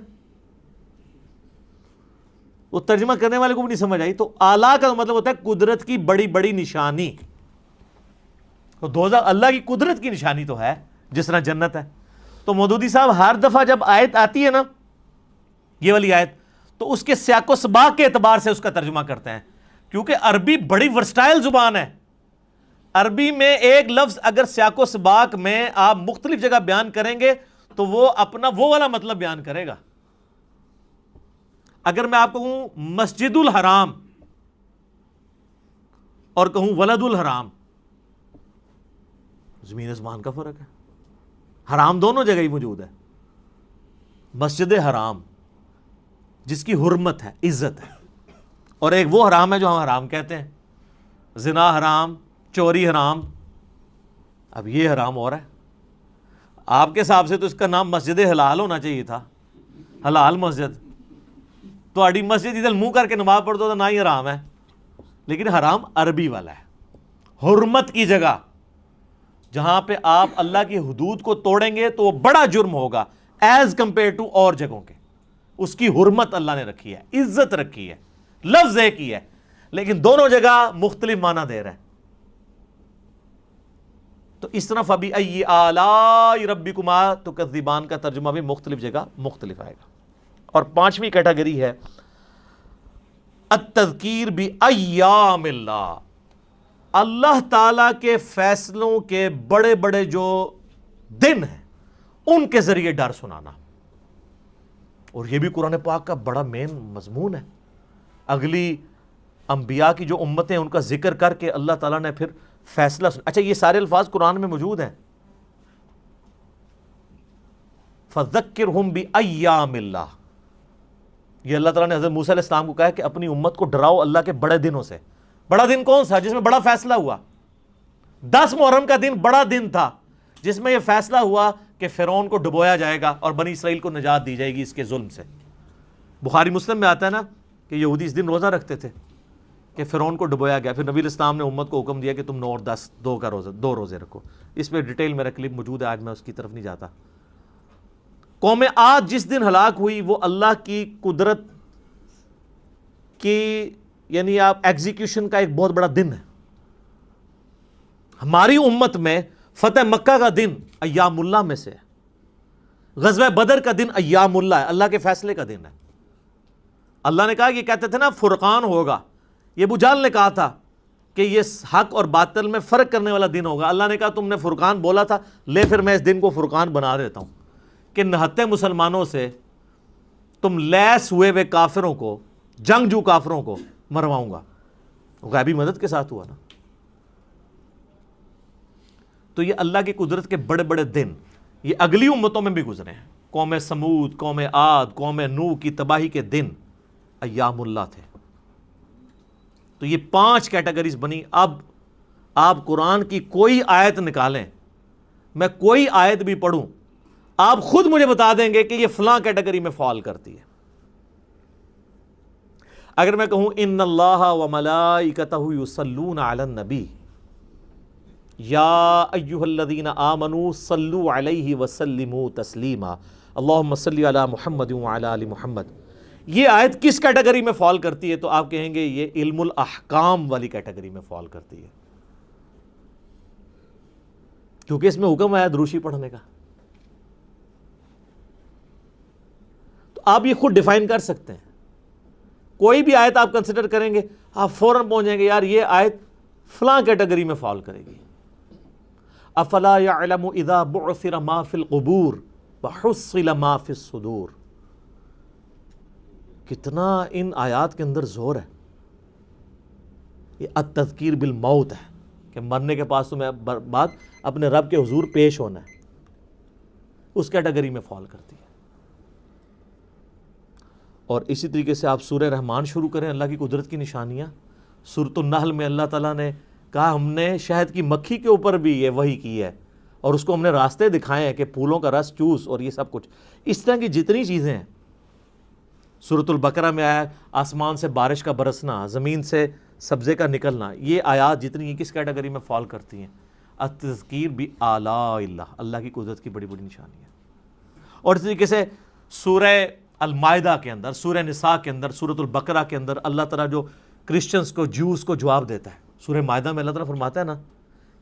وہ ترجمہ کرنے والے کو بھی نہیں سمجھ آئی. تو اعلیٰ کا مطلب ہوتا ہے قدرت کی بڑی بڑی نشانی. تو دوزخ اللہ کی قدرت کی نشانی تو ہے، جس طرح جنت ہے. تو مودودی صاحب ہر دفعہ جب آیت آتی ہے نا، یہ والی آیت، تو اس کے سیاق و سباق کے اعتبار سے اس کا ترجمہ کرتے ہیں، کیونکہ عربی بڑی ورسٹائل زبان ہے. عربی میں ایک لفظ اگر سیاق و سباق میں آپ مختلف جگہ بیان کریں گے تو وہ اپنا وہ والا مطلب بیان کرے گا. اگر میں آپ کو کہوں مسجد الحرام اور کہوں ولد الحرام، زمین آسمان کا فرق ہے. حرام دونوں جگہ ہی موجود ہے. مسجد حرام جس کی حرمت ہے، عزت ہے، اور ایک وہ حرام ہے جو ہم حرام کہتے ہیں، زنا حرام، چوری حرام. اب یہ حرام ہو رہا ہے. آپ کے حساب سے تو اس کا نام مسجد حلال ہونا چاہیے تھا، حلال مسجد. تو اڈی مسجد ادھر منہ کر کے نماز پڑھ دو تو نہ ہی حرام ہے، لیکن حرام عربی والا ہے. حرمت کی جگہ جہاں پہ آپ اللہ کی حدود کو توڑیں گے تو وہ بڑا جرم ہوگا ایز کمپیئر ٹو اور جگہوں کے. اس کی حرمت اللہ نے رکھی ہے، عزت رکھی ہے، لفظ ایک ہی ہے، لیکن دونوں جگہ مختلف معنی دے رہا ہے. تو اس طرح فَبِأَيِّ آلَاءِ رَبِّكُمَا تُكَذِّبَانِ کا ترجمہ بھی مختلف جگہ مختلف آئے گا. اور پانچویں کیٹیگری ہے التذکیر بأیام اللہ، اللہ تعالی کے فیصلوں کے بڑے بڑے جو دن ہیں ان کے ذریعے ڈر سنانا. اور یہ بھی قرآن پاک کا بڑا مین مضمون ہے. اگلی انبیاء کی جو امتیں ان کا ذکر کر کے اللہ تعالیٰ نے پھر فیصلہ اچھا یہ سارے الفاظ قرآن میں موجود ہیں. فَذَكِّرْهُمْ بِأَيَّامِ اللَّهِ، یہ اللہ تعالیٰ نے حضرت موسیٰ علیہ السلام کو کہا کہ اپنی امت کو ڈراؤ اللہ کے بڑے دنوں سے. بڑا دن کون سا؟ جس میں بڑا فیصلہ ہوا. 10 محرم کا دن بڑا دن تھا جس میں یہ فیصلہ ہوا کہ فرعون کو ڈبویا جائے گا اور بنی اسرائیل کو نجات دی جائے گی اس کے ظلم سے. بخاری مسلم میں آتا ہے نا کہ یہودی اس دن روزہ رکھتے تھے کہ فرعون کو ڈبویا گیا. پھر نبی علیہ السلام نے امت کو حکم دیا کہ تم 9 اور 10 دو روزے رکھو. اس پہ ڈیٹیل میرا کلپ موجود ہے، آج میں اس کی طرف نہیں جاتا. قوم عاد جس دن ہلاک ہوئی وہ اللہ کی قدرت کی یعنی آپ ایگزیکیوشن کا ایک بہت بڑا دن ہے. ہماری امت میں فتح مکہ کا دن ایام اللہ میں سے ہے. غزوہ بدر کا دن ایام اللہ ہے، اللہ کے فیصلے کا دن ہے. اللہ نے کہا یہ کہتے تھے نا فرقان ہوگا، یہ ابو جہل نے کہا تھا کہ یہ حق اور باطل میں فرق کرنے والا دن ہوگا. اللہ نے کہا تم نے فرقان بولا تھا، لے پھر میں اس دن کو فرقان بنا دیتا ہوں کہ نہتے مسلمانوں سے تم لیس ہوئے ہوئے کافروں کو، جنگجو کافروں کو مرواؤں گا. غیبی مدد کے ساتھ ہوا نا. تو یہ اللہ کی قدرت کے بڑے بڑے دن یہ اگلی امتوں میں بھی گزرے ہیں. قوم سمود، قوم عاد، قوم نوح کی تباہی کے دن ایام اللہ تھے. تو یہ 5 کیٹیگریز بنی. اب آپ قرآن کی کوئی آیت نکالیں، میں کوئی آیت بھی پڑھوں، آپ خود مجھے بتا دیں گے کہ یہ فلاں کیٹیگری میں فال کرتی ہے. اگر میں کہوں ان اللہ وملائکتہ یصلون علی النبی یا ایھا الذین آمنوا صلوا علیہ وسلموا تسلیما اللہم صلی علی محمد وعلی آل محمد. یہ آیت کس کیٹیگری میں فال کرتی ہے؟ تو آپ کہیں گے یہ علم الاحکام والی کیٹیگری میں فال کرتی ہے، کیونکہ اس میں حکم ہے دروشی پڑھنے کا. تو آپ یہ خود ڈیفائن کر سکتے ہیں. کوئی بھی آیت آپ کنسیڈر کریں گے آپ فوراً پہنچ جائیں گے یار یہ آیت فلاں کیٹیگری میں فال کرے گی. افلا يعلم اذا بعثر ما في القبور وحصل ما في الصدور. کتنا ان آیات کے اندر زور ہے. یہ التذکیر بالموت ہے کہ مرنے کے پاس تمہیں بعد اپنے رب کے حضور پیش ہونا ہے. اس کیٹیگری میں فال کرتی ہے. اور اسی طریقے سے آپ سورہ رحمان شروع کریں, اللہ کی قدرت کی نشانیاں. سورۃ النحل میں اللہ تعالیٰ نے کہا ہم نے شہد کی مکھی کے اوپر بھی یہ وحی کی ہے اور اس کو ہم نے راستے دکھائے ہیں کہ پھولوں کا رس چوس اور یہ سب کچھ. اس طرح کی جتنی چیزیں ہیں. سورۃ البقرہ میں آیا آسمان سے بارش کا برسنا, زمین سے سبزے کا نکلنا. یہ آیات جتنی ہیں کس کیٹیگری میں فال کرتی ہیں؟ التذکیر بآلاء اللہ, اللہ کی قدرت کی بڑی بڑی نشانی ہے. اور اس طریقے سے سورہ المائدہ کے اندر, سورہ نساء کے اندر, سورۃ البقرہ کے اندر اللہ تعالیٰ جو کرسچنز کو, جوز کو جواب دیتا ہے. سورہ مائدہ میں اللہ تعالیٰ فرماتا ہے نا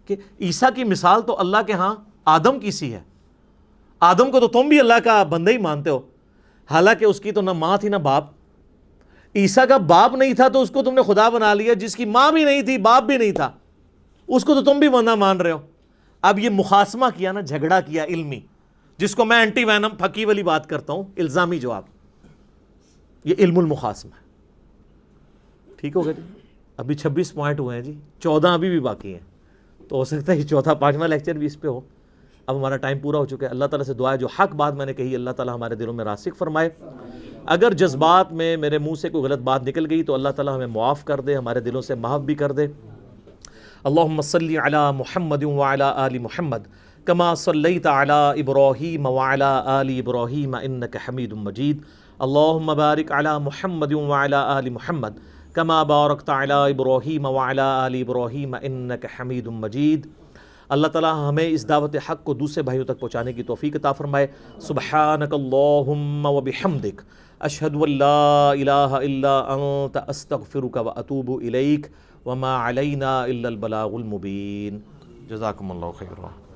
کہ عیسیٰ کی مثال تو اللہ کے ہاں آدم کی سی ہے. آدم کو تو تم بھی اللہ کا بندہ ہی مانتے ہو, حالانکہ اس کی تو نہ ماں تھی نہ باپ. عیسیٰ کا باپ نہیں تھا تو اس کو تم نے خدا بنا لیا. جس کی ماں بھی نہیں تھی باپ بھی نہیں تھا اس کو تو تم بھی بندہ مان رہے ہو. اب یہ مخاصمہ کیا نا, جھگڑا کیا علمی, جس کو میں اینٹی وینم پھکی والی بات کرتا ہوں, الزامی جواب. یہ علم المخاصمہ ہے. ٹھیک ہو گیا جی. ابھی 26 پوائنٹ ہوئے ہیں جی, 14 ابھی بھی باقی ہیں. تو ہو سکتا ہے کہ چوتھا 5واں لیکچر بھی اس پہ ہو. اب ہمارا ٹائم پورا ہو چکا ہے. اللہ تعالیٰ سے دعا ہے جو حق بات میں نے کہی اللہ تعالیٰ ہمارے دلوں میں راسخ فرمائے. اگر جذبات میں میرے منہ سے کوئی غلط بات نکل گئی تو اللہ تعالیٰ ہمیں معاف کر دے, ہمارے دلوں سے محو بھی کر دے. اللہم صلی علی محمد وعلی آل محمد کما صلیت علی ابراہیم وعلی آل ابراہیم انک حمید مجید. اللہم بارک علی محمد وعلی آل محمد کما بارکت علی ابراہیم وعلی آل ابراہیم انک حمید مجید. اللہ تعالیٰ ہمیں اس دعوت حق کو دوسرے بھائیوں تک پہنچانے کی توفیق عطا فرمائے. سبحانک اللہم وبحمدک اشہد ان لا الہ الا انت استغفرک واتوب الیک وما علینا الا البلاغ المبین. جزاکم اللہ خیرا.